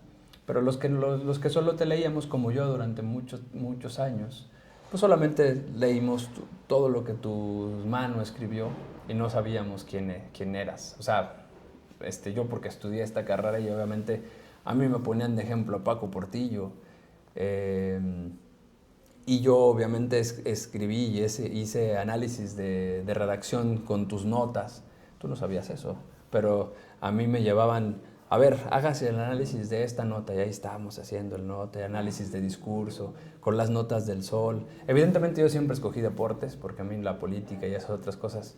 Pero los que solo te leíamos como yo durante muchos años, pues solamente leímos todo lo que tu mano escribió y no sabíamos quién eras. O sea, yo porque estudié esta carrera y obviamente a mí me ponían de ejemplo a Paco Portillo. Y yo obviamente escribí y hice análisis de redacción con tus notas. Tú no sabías eso, pero a mí me llevaban, a ver, hágase el análisis de esta nota, y ahí estábamos haciendo el nota, análisis de discurso, con las notas del Sol. Evidentemente yo siempre escogí deportes, porque a mí la política y esas otras cosas,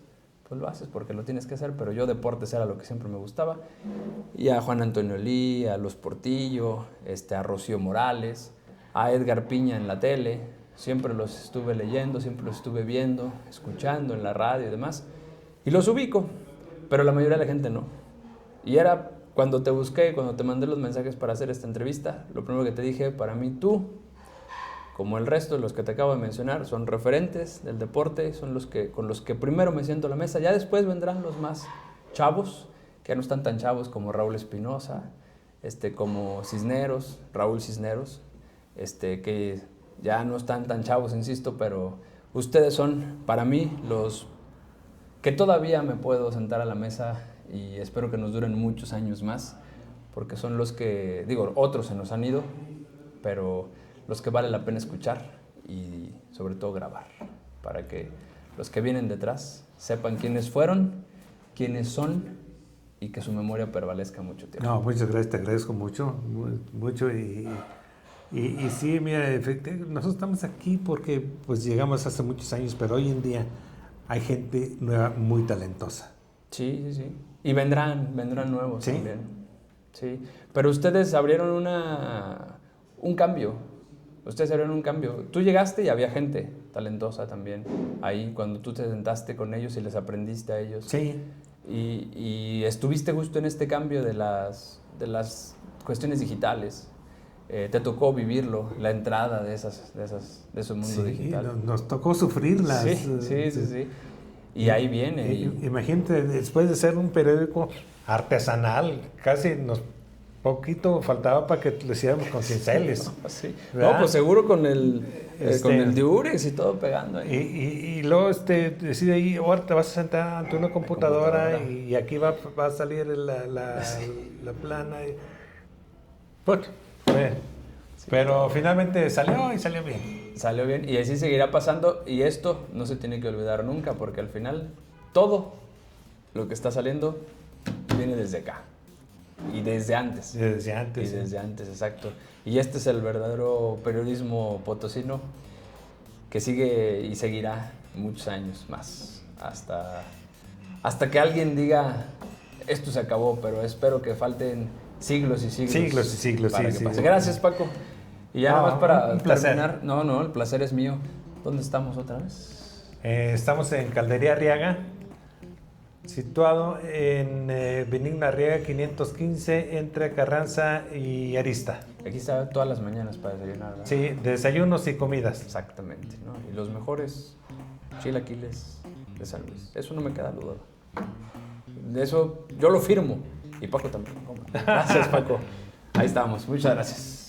pues lo haces porque lo tienes que hacer, pero yo deportes era lo que siempre me gustaba. Y a Juan Antonio Lee, a Los Portillo, a Rocío Morales, a Edgar Piña en la tele, siempre los estuve leyendo, siempre los estuve viendo, escuchando en la radio y demás, y los ubico, pero la mayoría de la gente no. Y era cuando te busqué, cuando te mandé los mensajes para hacer esta entrevista, lo primero que te dije, para mí tú, como el resto de los que te acabo de mencionar, son referentes del deporte, son con los que primero me siento a la mesa. Ya después vendrán los más chavos, que ya no están tan chavos, como Raúl Espinosa, como Cisneros, Raúl Cisneros, que ya no están tan chavos, insisto, pero ustedes son para mí los que todavía me puedo sentar a la mesa y espero que nos duren muchos años más, porque son los que, digo, otros se nos han ido, pero los que vale la pena escuchar y sobre todo grabar, para que los que vienen detrás sepan quiénes fueron, quiénes son y que su memoria prevalezca mucho tiempo. No, muchas gracias, te agradezco mucho, mucho y sí, mira, efectivamente, nosotros estamos aquí porque pues llegamos hace muchos años, pero hoy en día hay gente nueva muy talentosa. Sí, sí, sí. Y vendrán nuevos ¿Sí? también. Sí. Pero ustedes abrieron un cambio. Ustedes abrieron un cambio. Tú llegaste y había gente talentosa también ahí cuando tú te sentaste con ellos y les aprendiste a ellos. Sí. Y estuviste justo en este cambio de las cuestiones digitales. Te tocó vivirlo, la entrada de ese mundo digital. Nos tocó sufrirlas. Sí. Y ahí viene. Imagínate, después de ser un periódico artesanal, casi poquito faltaba para que lo hiciéramos con cinceles. Sí. No, pues seguro con el Diurex y todo pegando ahí. Y luego decide ahí, ahora te vas a sentar ante una computadora y aquí va a salir la plana. Bueno, pero finalmente salió y salió bien. Salió bien y así seguirá pasando y esto no se tiene que olvidar nunca porque al final todo lo que está saliendo viene desde acá y desde antes. Desde antes. Y desde antes, exacto. Y este es el verdadero periodismo potosino que sigue y seguirá muchos años más hasta que alguien diga esto se acabó, pero espero que falten siglos y siglos. Siglos y siglos, para sí, que pase. sí. Gracias, Paco. Y ya nada más para un placer. terminar. No, el placer es mío. ¿Dónde estamos otra vez? Estamos en Caldería Arriaga, situado en Benigno Arriaga 515, entre Carranza y Arista. Aquí está todas las mañanas para desayunar, ¿verdad? Sí, desayunos y comidas. Exactamente, ¿no? Y los mejores chilaquiles de San Luis. Eso no me queda duda. De eso yo lo firmo. Y Paco también. Gracias, Paco. Ahí estamos. Muchas gracias.